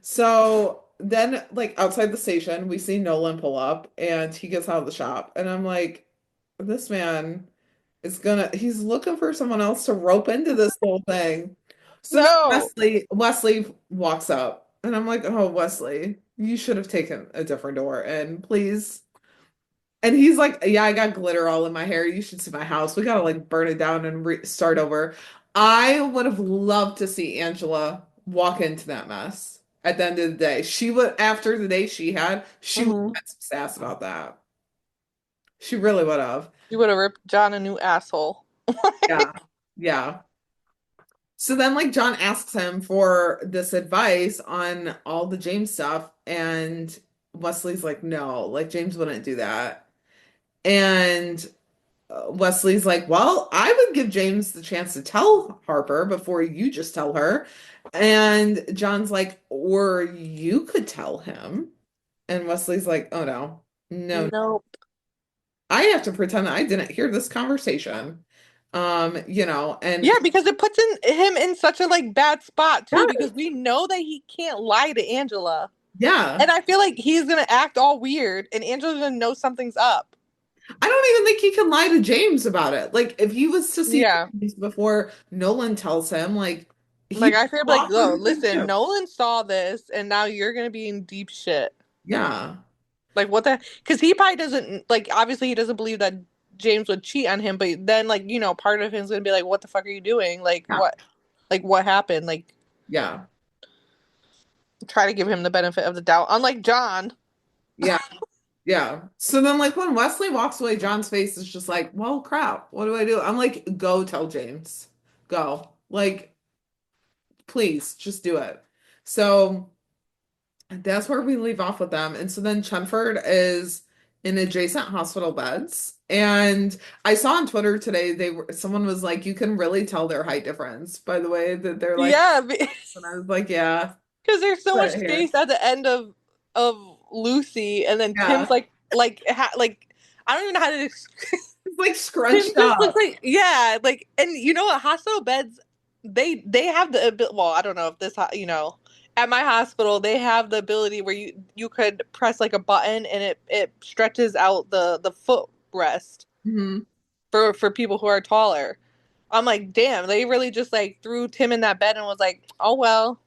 So then like outside the station, we see Nolan pull up and he gets out of the shop. And I'm like, this man he's looking for someone else to rope into this whole thing. So then No. Wesley walks up and I'm like, oh, Wesley, you should have taken a different door and please. And he's like, yeah, I got glitter all in my hair. You should see my house. We gotta like burn it down and start over. I would have loved to see Angela walk into that mess at the end of the day. She would, after the day she had, she would have Hmm. had some sass about that. She really would have. You would have ripped John a new asshole. Yeah. Yeah. So then, like, John asks him for this advice on all the James stuff, and Wesley's like, no, like, James wouldn't do that. And Wesley's like, well, I would give James the chance to tell Harper before you just tell her. And John's like, or you could tell him. And Wesley's like, oh no, no, Nope. I have to pretend that I didn't hear this conversation. And Yeah, because it puts him in such a like bad spot too, yeah, because we know that he can't lie to Angela. yeah. And I feel like he's gonna act all weird and Angela's gonna know something's up. I don't even think he can lie to James about it. Like, if he was to see Yeah. James before Nolan tells him, like, Like he I feel like, lost oh, everything listen, too. Nolan saw this and now you're gonna be in deep shit. Yeah, Like what the because he probably doesn't like obviously he doesn't believe that James would cheat on him, but then like, part of him's gonna be like, what the fuck are you doing? yeah, Like what happened? Like yeah, try to give him the benefit of the doubt. Unlike John. yeah, yeah. So then, like, when Wesley walks away, John's face is just like, well, crap, what do I do? I'm like, go tell James. Go. Like, please, just do it. So that's where we leave off with them. And so then Chenford is in adjacent hospital beds. And I saw on Twitter today someone was like, you can really tell their height difference by the way that they're like, Yeah, and I was like, yeah, because there's so much right here. space at the end of Lucy, and then Tim's Yeah. like I don't even know how to. It's like Tim scrunched just looks up. like yeah, like and you know what? Hospital beds they have the well, I don't know if this at my hospital they have the ability where you could press like a button and it stretches out the footrest Hmm. for people who are taller. I'm like, damn, they really just like threw Tim in that bed and was like, oh well,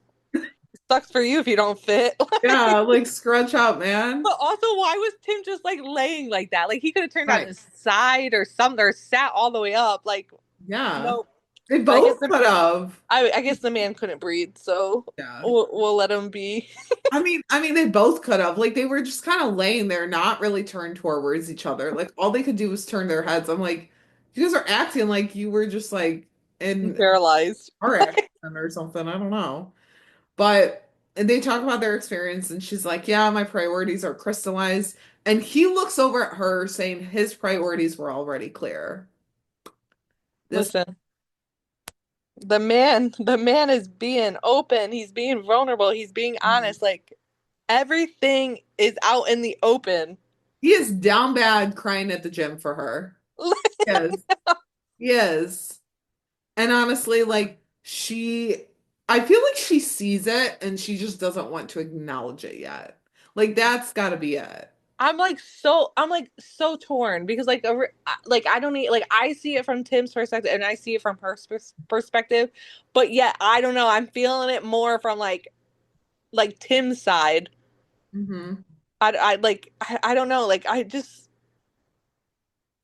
sucks for you if you don't fit. Yeah, like scrunch up, man. But also, why was Tim just like laying like that? Like he could have turned on Right. his side or something, or sat all the way up. Like, Yeah. no. They But both could have. I guess the man couldn't breathe, so Yeah. we'll let him be. I mean, they both could have. Like they were just kind of laying there, not really turned towards each other. Like all they could do was turn their heads. I'm like, you guys are acting like you were just like in a Paralyzed. car accident or something. I don't know. But and they talk about their experience, and she's like, yeah, my priorities are crystallized. And he looks over at her saying his priorities were already clear. This, Listen, the man is being open. He's being vulnerable. He's being honest. Like everything is out in the open. he is down bad crying at the gym for her. Yes, he is. And honestly, like I feel like she sees it and she just doesn't want to acknowledge it yet. Like that's got to be it. I'm like so torn because like I don't need like I see it from Tim's perspective and I see it from her perspective, but yet I don't know. I'm feeling it more from like Tim's side. Hmm. I don't know. Like I just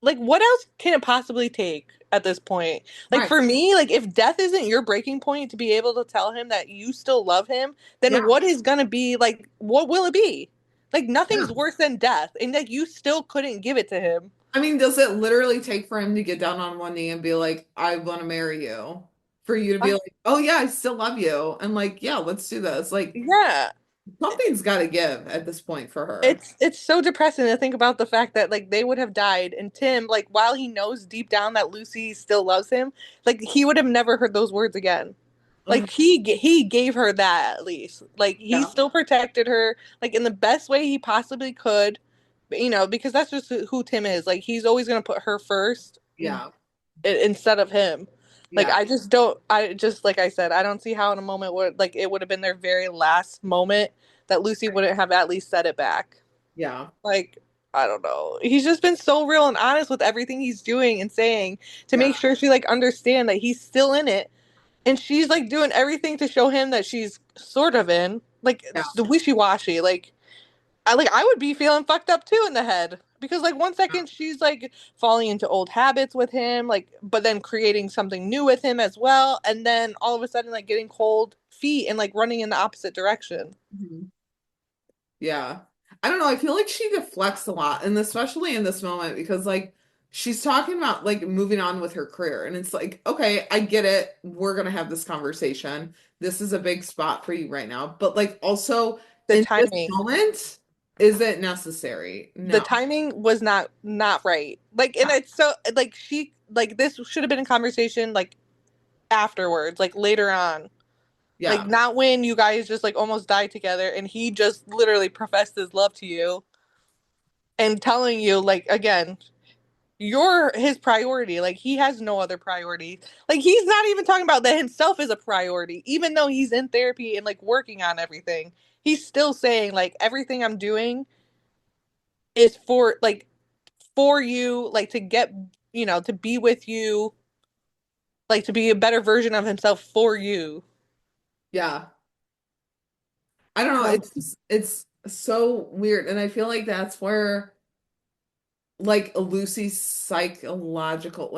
like what else can it possibly take at this point? Like Right. for me, like if death isn't your breaking point to be able to tell him that you still love him, then Yeah. what is gonna be like what will it be? Like Yeah. nothing's worse than death, and like you still couldn't give it to him. I mean, does it literally take for him to get down on one knee and be like, I want to marry you? For you to be I, like, oh yeah, I still love you. And like, yeah, let's do this. Like yeah, something's got to give at this point for her. it's so depressing to think about the fact that like they would have died, and Tim, like while he knows deep down that Lucy still loves him, like he would have never heard those words again. Mhm. Like he gave her that at least. Like he Yeah. still protected her like in the best way he possibly could. Because that's just who Tim is. Like he's always gonna put her first Yeah. instead of him. Like Yeah. I just like I said, I don't see how in a moment would like it would have been their very last moment that Lucy wouldn't have at least said it back. Yeah. Like, I don't know. He's just been so real and honest with everything he's doing and saying to Yeah. make sure she like understand that he's still in it. And she's like doing everything to show him that she's sort of in. Like Yeah. the wishy-washy. I would be feeling fucked up too in the head. Because like one second she's like falling into old habits with him, like but then creating something new with him as well. And then all of a sudden like getting cold feet and like running in the opposite direction. Mhm. Yeah. I don't know. I feel like she deflects a lot, and especially in this moment because like she's talking about like moving on with her career, and it's like, okay, I get it. We're gonna have this conversation. This is a big spot for you right now, but like also The in this timing. moment, is it necessary? The No. timing was not right. Like and it's so like she like this should have been a conversation like afterwards, like later on. Like Yeah. not when you guys just like almost died together and he just literally professed his love to you and telling you like again, you're his priority. Like he has no other priority. Like he's not even talking about that himself is a priority, even though he's in therapy and like working on everything. He's still saying like everything I'm doing is for you, like to get to be with you, like to be a better version of himself for you. Yeah. I don't know. Um, It's so weird, and I feel like that's where like Lucy's psychological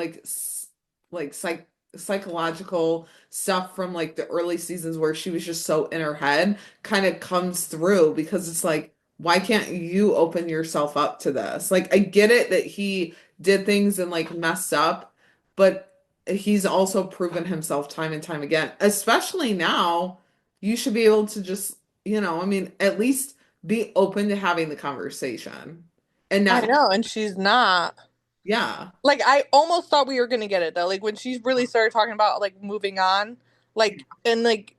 psychological stuff from like the early seasons where she was just so in her head kind of comes through because it's like, why can't you open yourself up to this? Like I get it that he did things and like messed up, but he's also proven himself time and time again. Especially now, you should be able to just, I mean, at least be open to having the conversation and I not, know, and she's not. yeah, Like I almost thought we were gonna get it though. Like when she really started talking about like moving on, like and like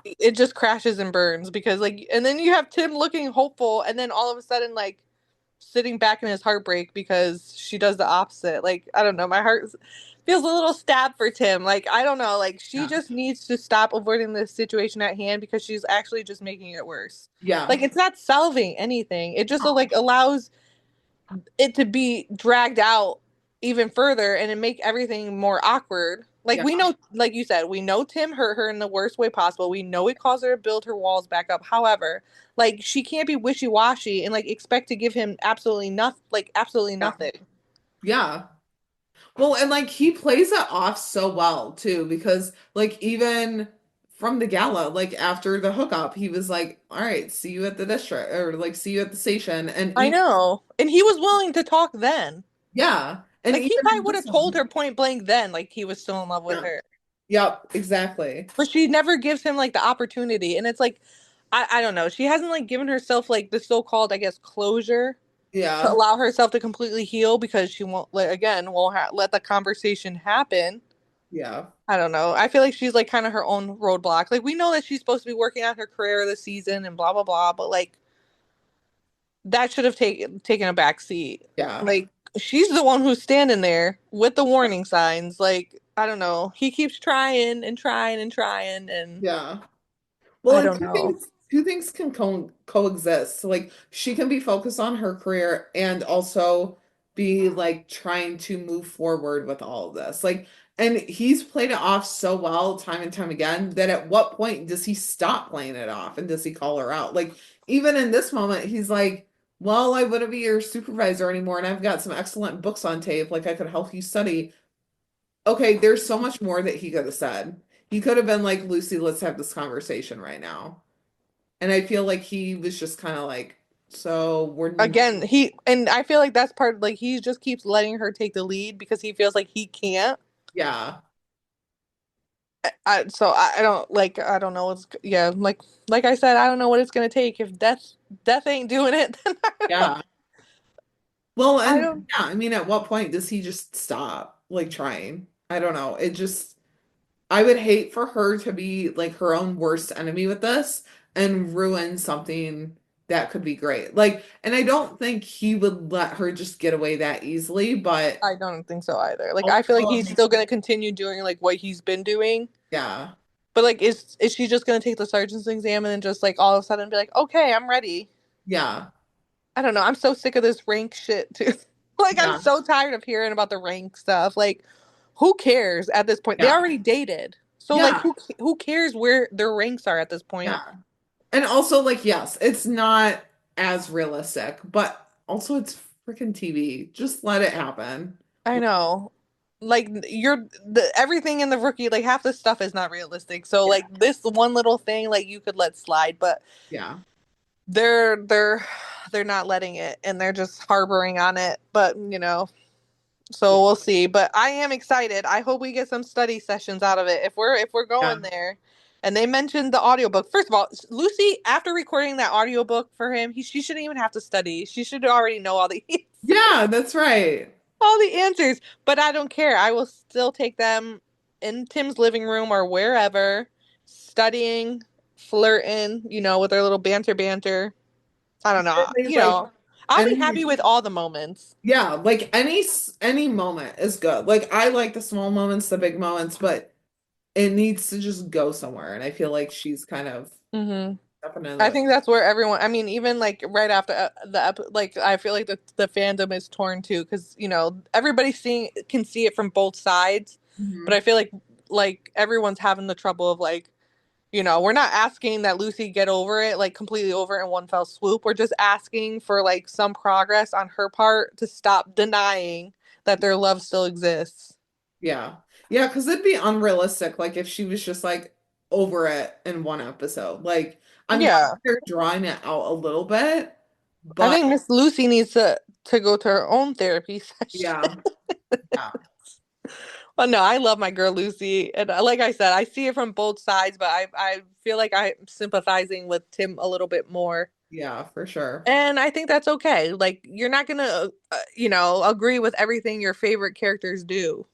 it just crashes and burns because like and then you have Tim looking hopeful and then all of a sudden like sitting back in his heartbreak because she does the opposite. Like I don't know, my heart feels a little stabbed for Tim. Like I don't know, like she yeah, just needs to stop avoiding the situation at hand because she's actually just making it worse. yeah, Like it's not solving anything. It just like allows it to be dragged out even further and it make everything more awkward. Like yeah, we know, like you said, we know Tim hurt her in the worst way possible. We know it caused her to build her walls back up. However, like she can't be wishy washy and like expect to give him absolutely yeah, nothing. yeah. Well, and like he plays it off so well too, because like even from the gala, like after the hookup, he was like, "All right, see you at the district, or like see you at the station," and I even know, and he was willing to talk then. yeah, and Like he even probably would have this told one, her point blank then, like he was still in love with yeah, her. yep, exactly, But she never gives him like the opportunity, and it's like I don't know. She hasn't like given herself like the so-called I guess closure to yeah, allow herself to completely heal because she won't let again won't let the conversation happen. yeah, I don't know. I feel like she's like kind of her own roadblock. Like we know that she's supposed to be working on her career this season and blah blah blah, but like that should have taken a back seat. yeah, Like she's the one who's standing there with the warning signs. Like I don't know. He keeps trying and trying and trying and yeah. Well, I and don't know. two things can coexist. So, like she can be focused on her career and also be like trying to move forward with all of this. Like, and he's played it off so well time and time again that at what point does he stop playing it off and does he call her out? Like, even in this moment, he's like, "Well, I wouldn't be your supervisor anymore, and I've got some excellent books on tape. Like, I could help you study." Okay, there's so much more that he could have said. He could have been like, "Lucy, let's have this conversation right now." And I feel like he was just kind of like, so we're, Again, he and I feel like that's part like he just keeps letting her take the lead because he feels like he can't. yeah, I don't like I don't know what's yeah like I said I don't know what it's gonna take if death ain't doing it then yeah. Well, I and don't yeah, I mean, at what point does he just stop like trying? I don't know. It just, I would hate for her to be like her own worst enemy with this and ruin something that could be great. Like, and I don't think he would let her just get away that easily, but I don't think so either. Like I feel like also, he's still gonna continue doing like what he's been doing. yeah, But like, is she just gonna take the sergeant's exam and then just like all of a sudden be like, okay, I'm ready? Yeah. I don't know. I'm so sick of this rank shit too. Like, I'm Yeah. so tired of hearing about the rank stuff. Like, who cares at this point? They Yeah. already dated. So like, Yeah. who cares where their ranks are at this point? Yeah. And also, like, yes, it's not as realistic, but also it's freaking TV. Just let it happen. I know. Like, everything in the rookie, like half this stuff is not realistic. So Yeah. like this one little thing, like you could let slide, but Yeah. they're they're they're not letting it, and they're just harboring on it. But Yeah. so we'll see. But I am excited. I hope we get some study sessions out of it. If we're Yeah. going there. And they mentioned the audiobook. First of all, Lucy, after recording that audiobook for him, she shouldn't even have to study. She should already know all the Yeah, that's right. all the answers. But I don't care. I will still take them in Tim's living room or wherever, studying, flirting, with their little banter. I don't know. Literally, like, I'll be any, happy with all the moments. yeah, like any moment is good. Like, I like the small moments, the big moments, but it needs to just go somewhere. And I feel like she's kind of Hmm. stepping into I it. think that's where everyone, I mean, even like right after like I feel like the fandom is torn too, because everybody can see it from both sides, but Mhm. I feel like everyone's having the trouble of like, we're not asking that Lucy get over it, like completely over it in one fell swoop. We're just asking for like some progress on her part to stop denying that their love still exists. Yeah. Yeah, because it'd be unrealistic, like if she was just like over it in one episode. Like, I'm glad Yeah. they're drawing it out a little bit, I but think Miss Lucy needs to go to her own therapy session. yeah, yeah, Well, no, I love my girl Lucy, and like I said, I see it from both sides, but I feel like I'm sympathizing with Tim a little bit more, yeah, for sure. and I think that's okay. Like, you're not gonna, agree with everything your favorite characters do.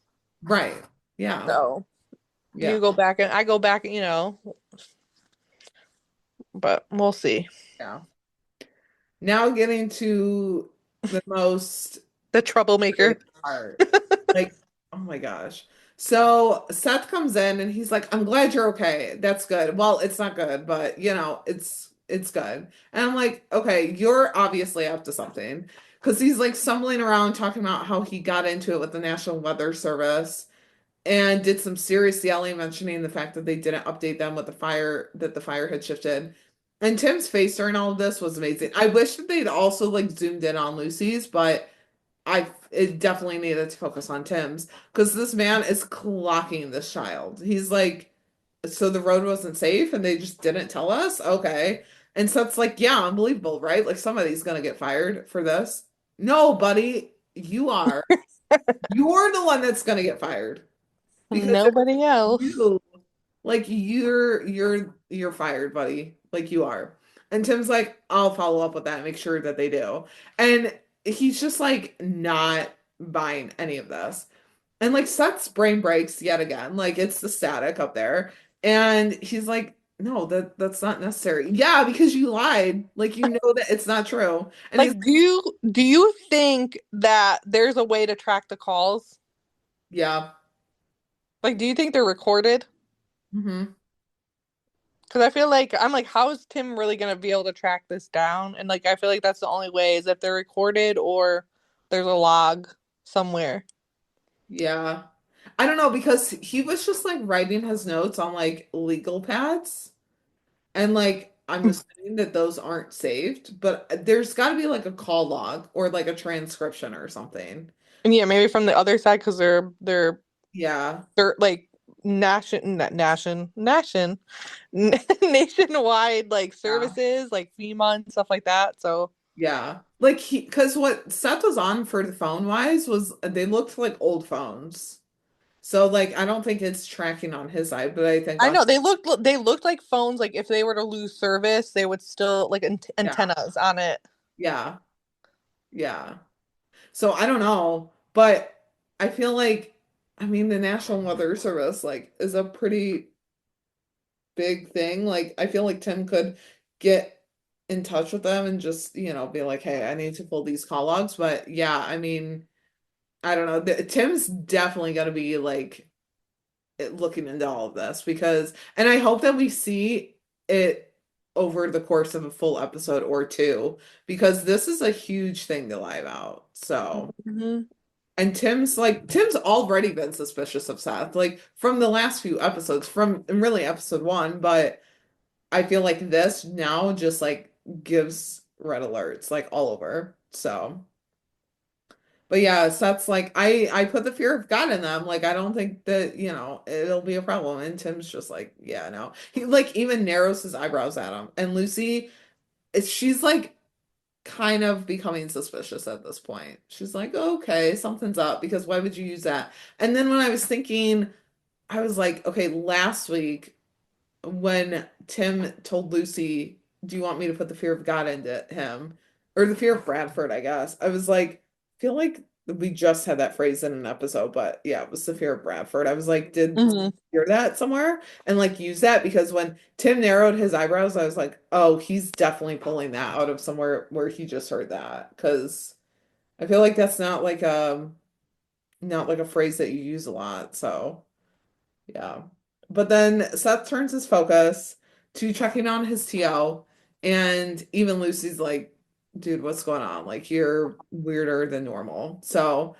Right. Yeah. So Yeah. you go back and I go back, but we'll see. Yeah. Now getting to the most The troublemaker. part. Like, oh my gosh. So Seth comes in and he's like, I'm glad you're okay. That's good. Well, it's not good, but it's good. And I'm like, okay, you're obviously up to something. Because he's like stumbling around talking about how he got into it with the National Weather Service and did some serious yelling, mentioning the fact that they didn't update them with the fire, that the fire had shifted. And Tim's face during all of this was amazing. I wish that they'd also like zoomed in on Lucy's, but it definitely needed to focus on Tim's because this man is clocking this child. He's like, so the road wasn't safe and they just didn't tell us? Okay. And so it's like, yeah, unbelievable, right? Like somebody's gonna get fired for this. No, buddy, you are. You're the one that's gonna get fired because Nobody else. you like you're fired, buddy. Like you are. And Tim's like, I'll follow up with that and make sure that they do. And he's just like not buying any of this. And like Seth's brain breaks yet again. Like it's the static up there. And he's like, no, that's not necessary. Yeah, because you lied. Like you know that it's not true. And he's Like, do you think that there's a way to track the calls? yeah. Like, do you think they're recorded? Hmm. Because I feel like I'm like, how is Tim really gonna be able to track this down? And like, I feel like that's the only way is if they're recorded or there's a log somewhere. Yeah. I don't know because he was just like writing his notes on like legal pads. And like I'm assuming that those aren't saved, but there's got to be like a call log or like a transcription or something. And yeah, maybe from the other side because they're Yeah. they're like nationwide like Yeah. services like FEMA and stuff like that. So Yeah. Like because what Seth was on for the phone wise was they looked like old phones. So like I don't think it's tracking on his side, but I think I on know they looked like phones. Like if they were to lose service, they would still like yeah. antennas on it. Yeah. Yeah. So I don't know, but I feel like I mean the National Weather Service like is a pretty big thing. Like I feel like Tim could get in touch with them and just, be like, "Hey, I need to pull these call logs." But yeah, I mean, I don't know. Tim's definitely gonna be like looking into all of this because, and I hope that we see it over the course of a full episode or two because this is a huge thing to lie about. So, Mm-hmm. and Tim's already been suspicious of Seth, like from the last few episodes, from really episode one, but I feel like this now just like gives red alerts like all over. So. But yeah, so that's like I put the fear of God in them. Like I don't think that, it'll be a problem. And Tim's just like, yeah, no. He like even narrows his eyebrows at him. And Lucy, she's like kind of becoming suspicious at this point. She's like, okay, something's up because why would you use that? And then when I was thinking, I was like, okay, last week when Tim told Lucy, "Do you want me to put the fear of God into him?" Or the fear of Bradford, I guess. I was like, I feel like we just had that phrase in an episode, but yeah, it was the fear of Bradford. I was like, did Mm-hmm. you hear that somewhere? And like use that because when Tim narrowed his eyebrows, I was like, oh, he's definitely pulling that out of somewhere where he just heard that. Because I feel like that's not like a phrase that you use a lot. So yeah. But then Seth turns his focus to checking on his TO, and even Lucy's like, dude, what's going on? Like, you're weirder than normal. So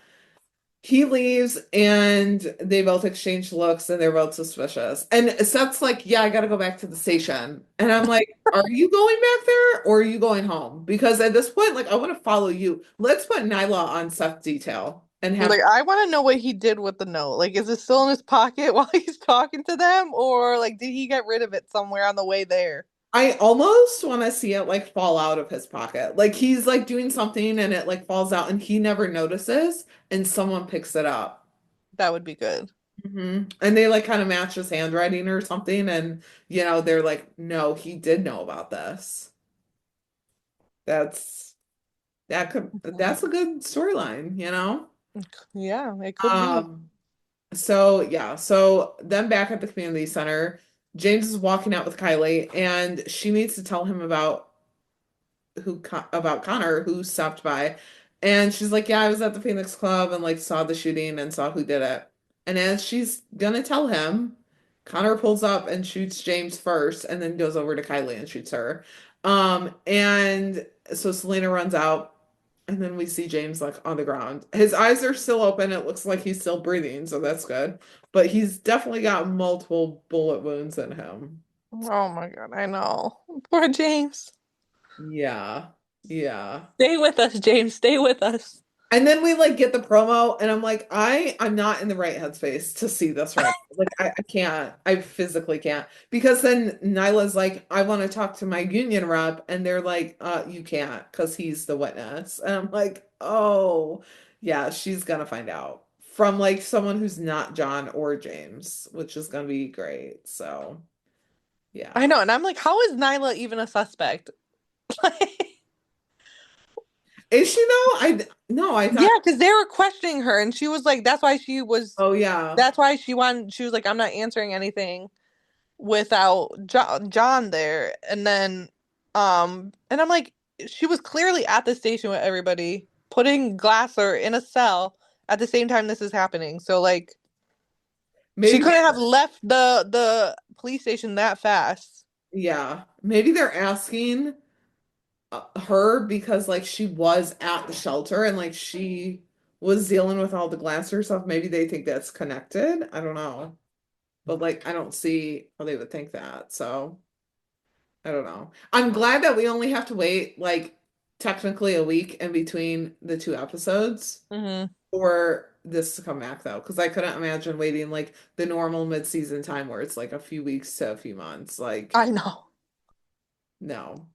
he leaves, and they both exchange looks, and they're both suspicious. And Seth's like, yeah, I gotta go back to the station. And I'm like, are you going back there or are you going home? Because at this point, like, I want to follow you. Let's put Nyla on Seth's detail and have Like, I want to know what he did with the note. Like, is it still in his pocket while he's talking to them? Or, like, did he get rid of it somewhere on the way there? I almost want to see it like fall out of his pocket. Like he's like doing something and it like falls out and he never notices and someone picks it up. That would be good. And they like kind of match his handwriting or something and they're like, no, he did know about this. That's Mhm. that's a good storyline. Yeah, it could be. Um so yeah, so then back at the community center, James is walking out with Kylie and she needs to tell him about Connor who stopped by. And she's like, yeah, I was at the Phoenix Club and like saw the shooting and saw who did it. And as she's gonna tell him, Connor pulls up and shoots James first and then goes over to Kylie and shoots her. And so Selena runs out and then we see James like on the ground. His eyes are still open. It looks like he's still breathing, so that's good. But he's definitely got multiple bullet wounds in him. Oh my God, I know. Poor James. Yeah. Yeah. Stay with us, James. Stay with us. And then we like get the promo, and I'm like, I'm not in the right headspace to see this right now. Like I can't, I physically can't. Because then Nyla's like, I want to talk to my union rep, and they're like, you can't because he's the witness. And I'm like, oh yeah, she's gonna find out from like someone who's not John or James, which is gonna be great. So I yeah. know, and I'm like, how is Nyla even a suspect? Is she though? I no, I Yeah, thought, because they were questioning her, and she was like, oh yeah. that's why she was like, I'm not answering anything without John there. And then, and I'm like, she was clearly at the station with everybody, putting Glasser in a cell at the same time this is happening. So, like, she Maybe couldn't have left the police station that fast. yeah. Maybe they're asking her because like she was at the shelter and like she was dealing with all the Glasser stuff. Maybe they think that's connected. I don't know. But like I don't see how they would think that. So I don't know. I'm glad that we only have to wait like technically a week in between the two episodes Mm-hmm. for this to come back though, because I couldn't imagine waiting like the normal mid-season time where it's like a few weeks to a few months. Like, I know. no.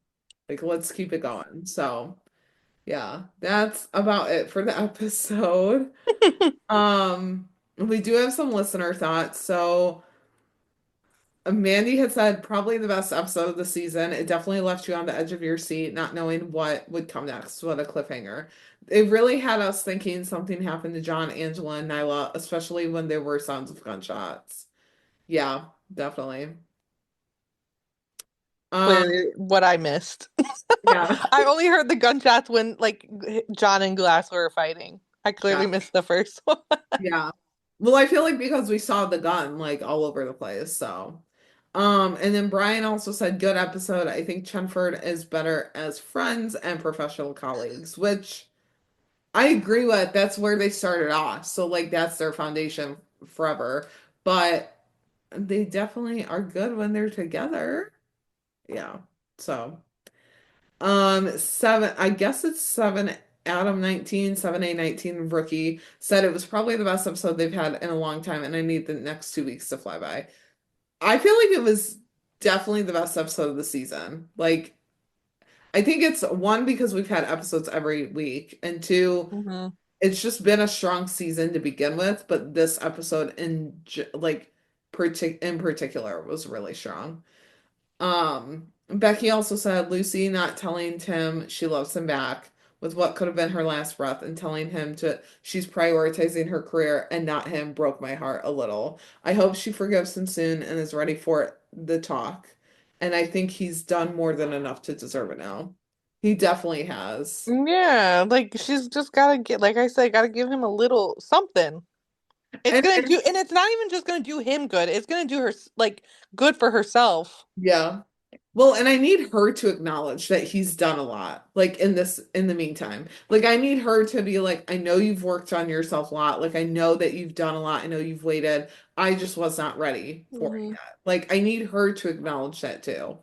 Like let's keep it going. So yeah, that's about it for the episode. We do have some listener thoughts. So Mandy had said probably the best episode of the season. It definitely left you on the edge of your seat, not knowing what would come next. What a cliffhanger. It really had us thinking something happened to John, Angela, and Nyla, especially when there were sounds of gunshots. Yeah, definitely. Um, Clearly, what I missed. yeah, I only heard the gunshots when like John and Glass were fighting. I clearly yeah, missed the first one. yeah. Well, I feel like because we saw the gun like all over the place, so. And then Brian also said, good episode. I think Chenford is better as friends and professional colleagues, which I agree with. That's where they started off. So like that's their foundation forever. But they definitely are good when they're together. Yeah. So, seven, I guess it's seven Adam 19, 7A19 rookie said it was probably the best episode they've had in a long time, and I need the next 2 weeks to fly by. I feel like it was definitely the best episode of the season. Like, I think it's one because we've had episodes every week, and two, Hmm. it's just been a strong season to begin with, but this episode like in particular was really strong. Becky also said Lucy not telling Tim she loves him back with what could have been her last breath and telling him to she's prioritizing her career and not him broke my heart a little. I hope she forgives him soon and is ready for the talk. And I think he's done more than enough to deserve it now. He definitely has. Yeah, like she's just gotta get, like I said, gotta give him a little something. It's And gonna do, and it's not even just gonna do him good. It's gonna do her like good for herself. yeah. Well, and I need her to acknowledge that he's done a lot, like in the meantime. Like, I need her to be like, I know you've worked on yourself a lot. Like, I know that you've done a lot. I know you've waited. I just was not ready for it Hmm. yet. Like, I need her to acknowledge that too.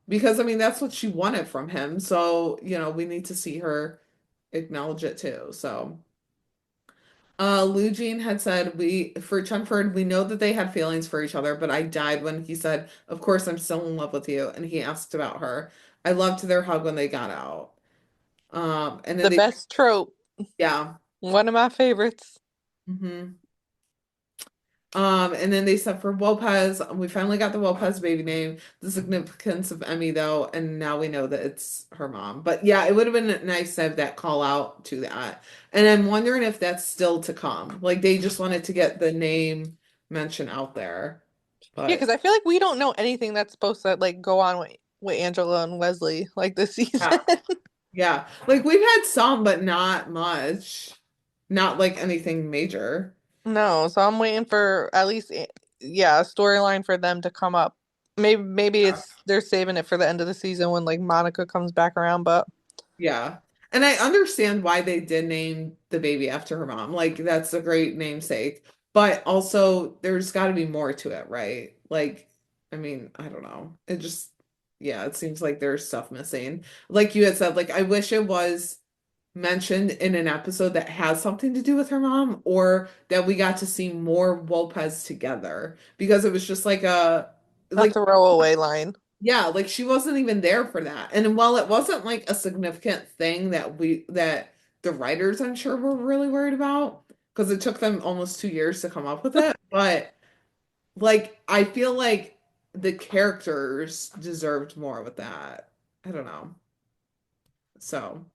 Because I mean, that's what she wanted from him. So, we need to see her acknowledge it too. So. Lou Jean had said for Chenford, we know that they had feelings for each other, but I died when he said, "Of course I'm still in love with you," and he asked about her. I loved their hug when they got out. And then The best trope, yeah. one of my favorites. hmm and then they said for Lopez, we finally got the Lopez baby name, the significance of Emmy though, and now we know that it's her mom. But yeah, it would have been nice to have that call out to that. And I'm wondering if that's still to come. Like they just wanted to get the name mention out there. Yeah, But because I feel like we don't know anything that's supposed to like go on with Angela and Wesley like this season. yeah, yeah. Like we've had some, but not much. Not like anything major. No, so I'm waiting for at least yeah, a storyline for them to come up. Maybe Yeah. it's they're saving it for the end of the season when like Monica comes back around, but Yeah. And I understand why they did name the baby after her mom. Like that's a great namesake. But also there's got to be more to it, right? Like I mean, I don't know. It just yeah, it seems like there's stuff missing. Like you had said, like I wish it was mentioned in an episode that has something to do with her mom or that we got to see more Lopez together because it was just like a a like throwaway line. yeah, like she wasn't even there for that. And while it wasn't like a significant thing that the writers I'm sure were really worried about because it took them almost 2 years to come up with it, but like I feel like the characters deserved more with that. I don't know. So,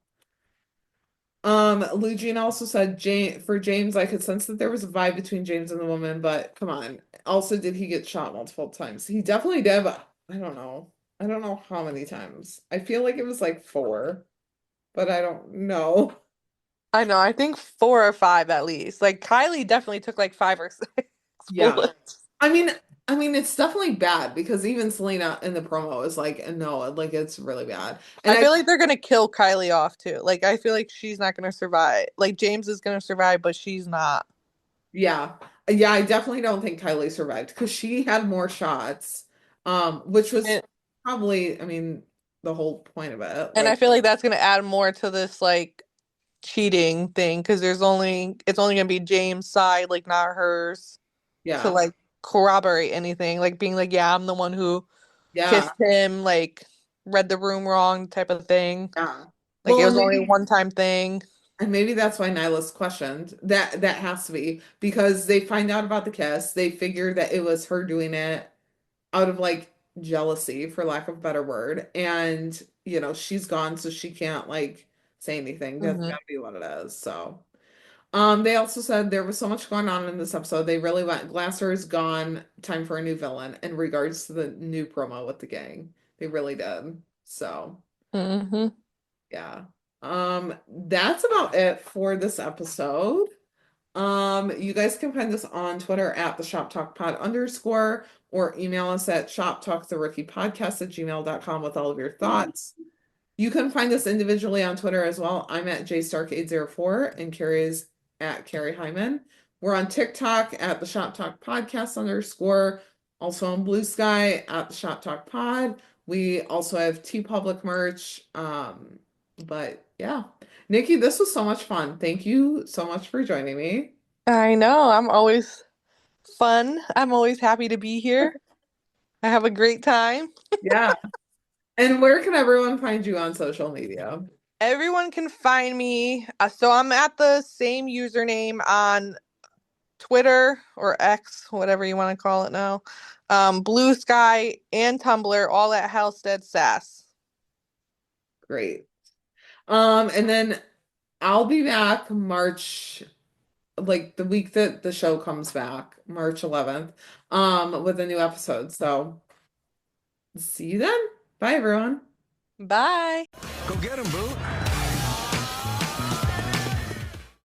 Lou Jean also said James, I could sense that there was a vibe between James and the woman, but come on. Also, did he get shot multiple times? He definitely did, but I don't know. I don't know how many times. I feel like it was like four, but I don't know. I know, I think 4 or 5 at least. Like Kylie definitely took like 5 or 6 Yeah. bullets. I mean, it's definitely bad because even Selena in the promo is like, no, like it's really bad. And I feel like they're gonna kill Kylie off too. Like I feel like she's not gonna survive. Like James is gonna survive, but she's not. yeah. Yeah, I definitely don't think Kylie survived because she had more shots. Which was And, probably, I mean, the whole point of it. and I Like, feel like that's gonna add more to this like cheating thing because it's only gonna be James' side, like not hers, to yeah. like corroborate anything. Like being like, yeah, I'm the one who Yeah. kissed him, like read the room wrong type of thing. Yeah. Like Well, it and was only a maybe one-time thing. that's why Nyla's questioned. That has to be because they find out about the kiss. They figure that it was her doing it out of like jealousy, for lack of a better word. And, she's gone, so she can't like say anything. That's Hmm. gotta be what it is. So they also said there was so much going on in this episode. They really went Glasser is gone, time for a new villain in regards to the new promo with the gang. They really did. So Hmm. yeah. That's about it for this episode. You guys can find us on Twitter at the Shop Talk Pod _ or email us at shoptalktherookiepodcast@gmail.com with all of your thoughts. You can find us individually on Twitter as well. I'm at jstark804 and Carrie is at Carrie Hyman. We're on TikTok at the Shop Talk Podcast _ also on Blue Sky at the Shop Talk Pod. We also have TeePublic merch. But yeah, Nikki, this was so much fun. Thank you so much for joining me. I know. I'm always fun. I'm always happy to be here. I have a great time. Yeah. And where can everyone find you on social media? Everyone can find me. So I'm at the same username on Twitter or X, whatever you want to call it now. Blue Sky and Tumblr, all at Halstead Sass. Great. And then I'll be back March, like the week that the show comes back, March 11th, with a new episode. So see you then. Bye, everyone. Bye. Go get him, boo.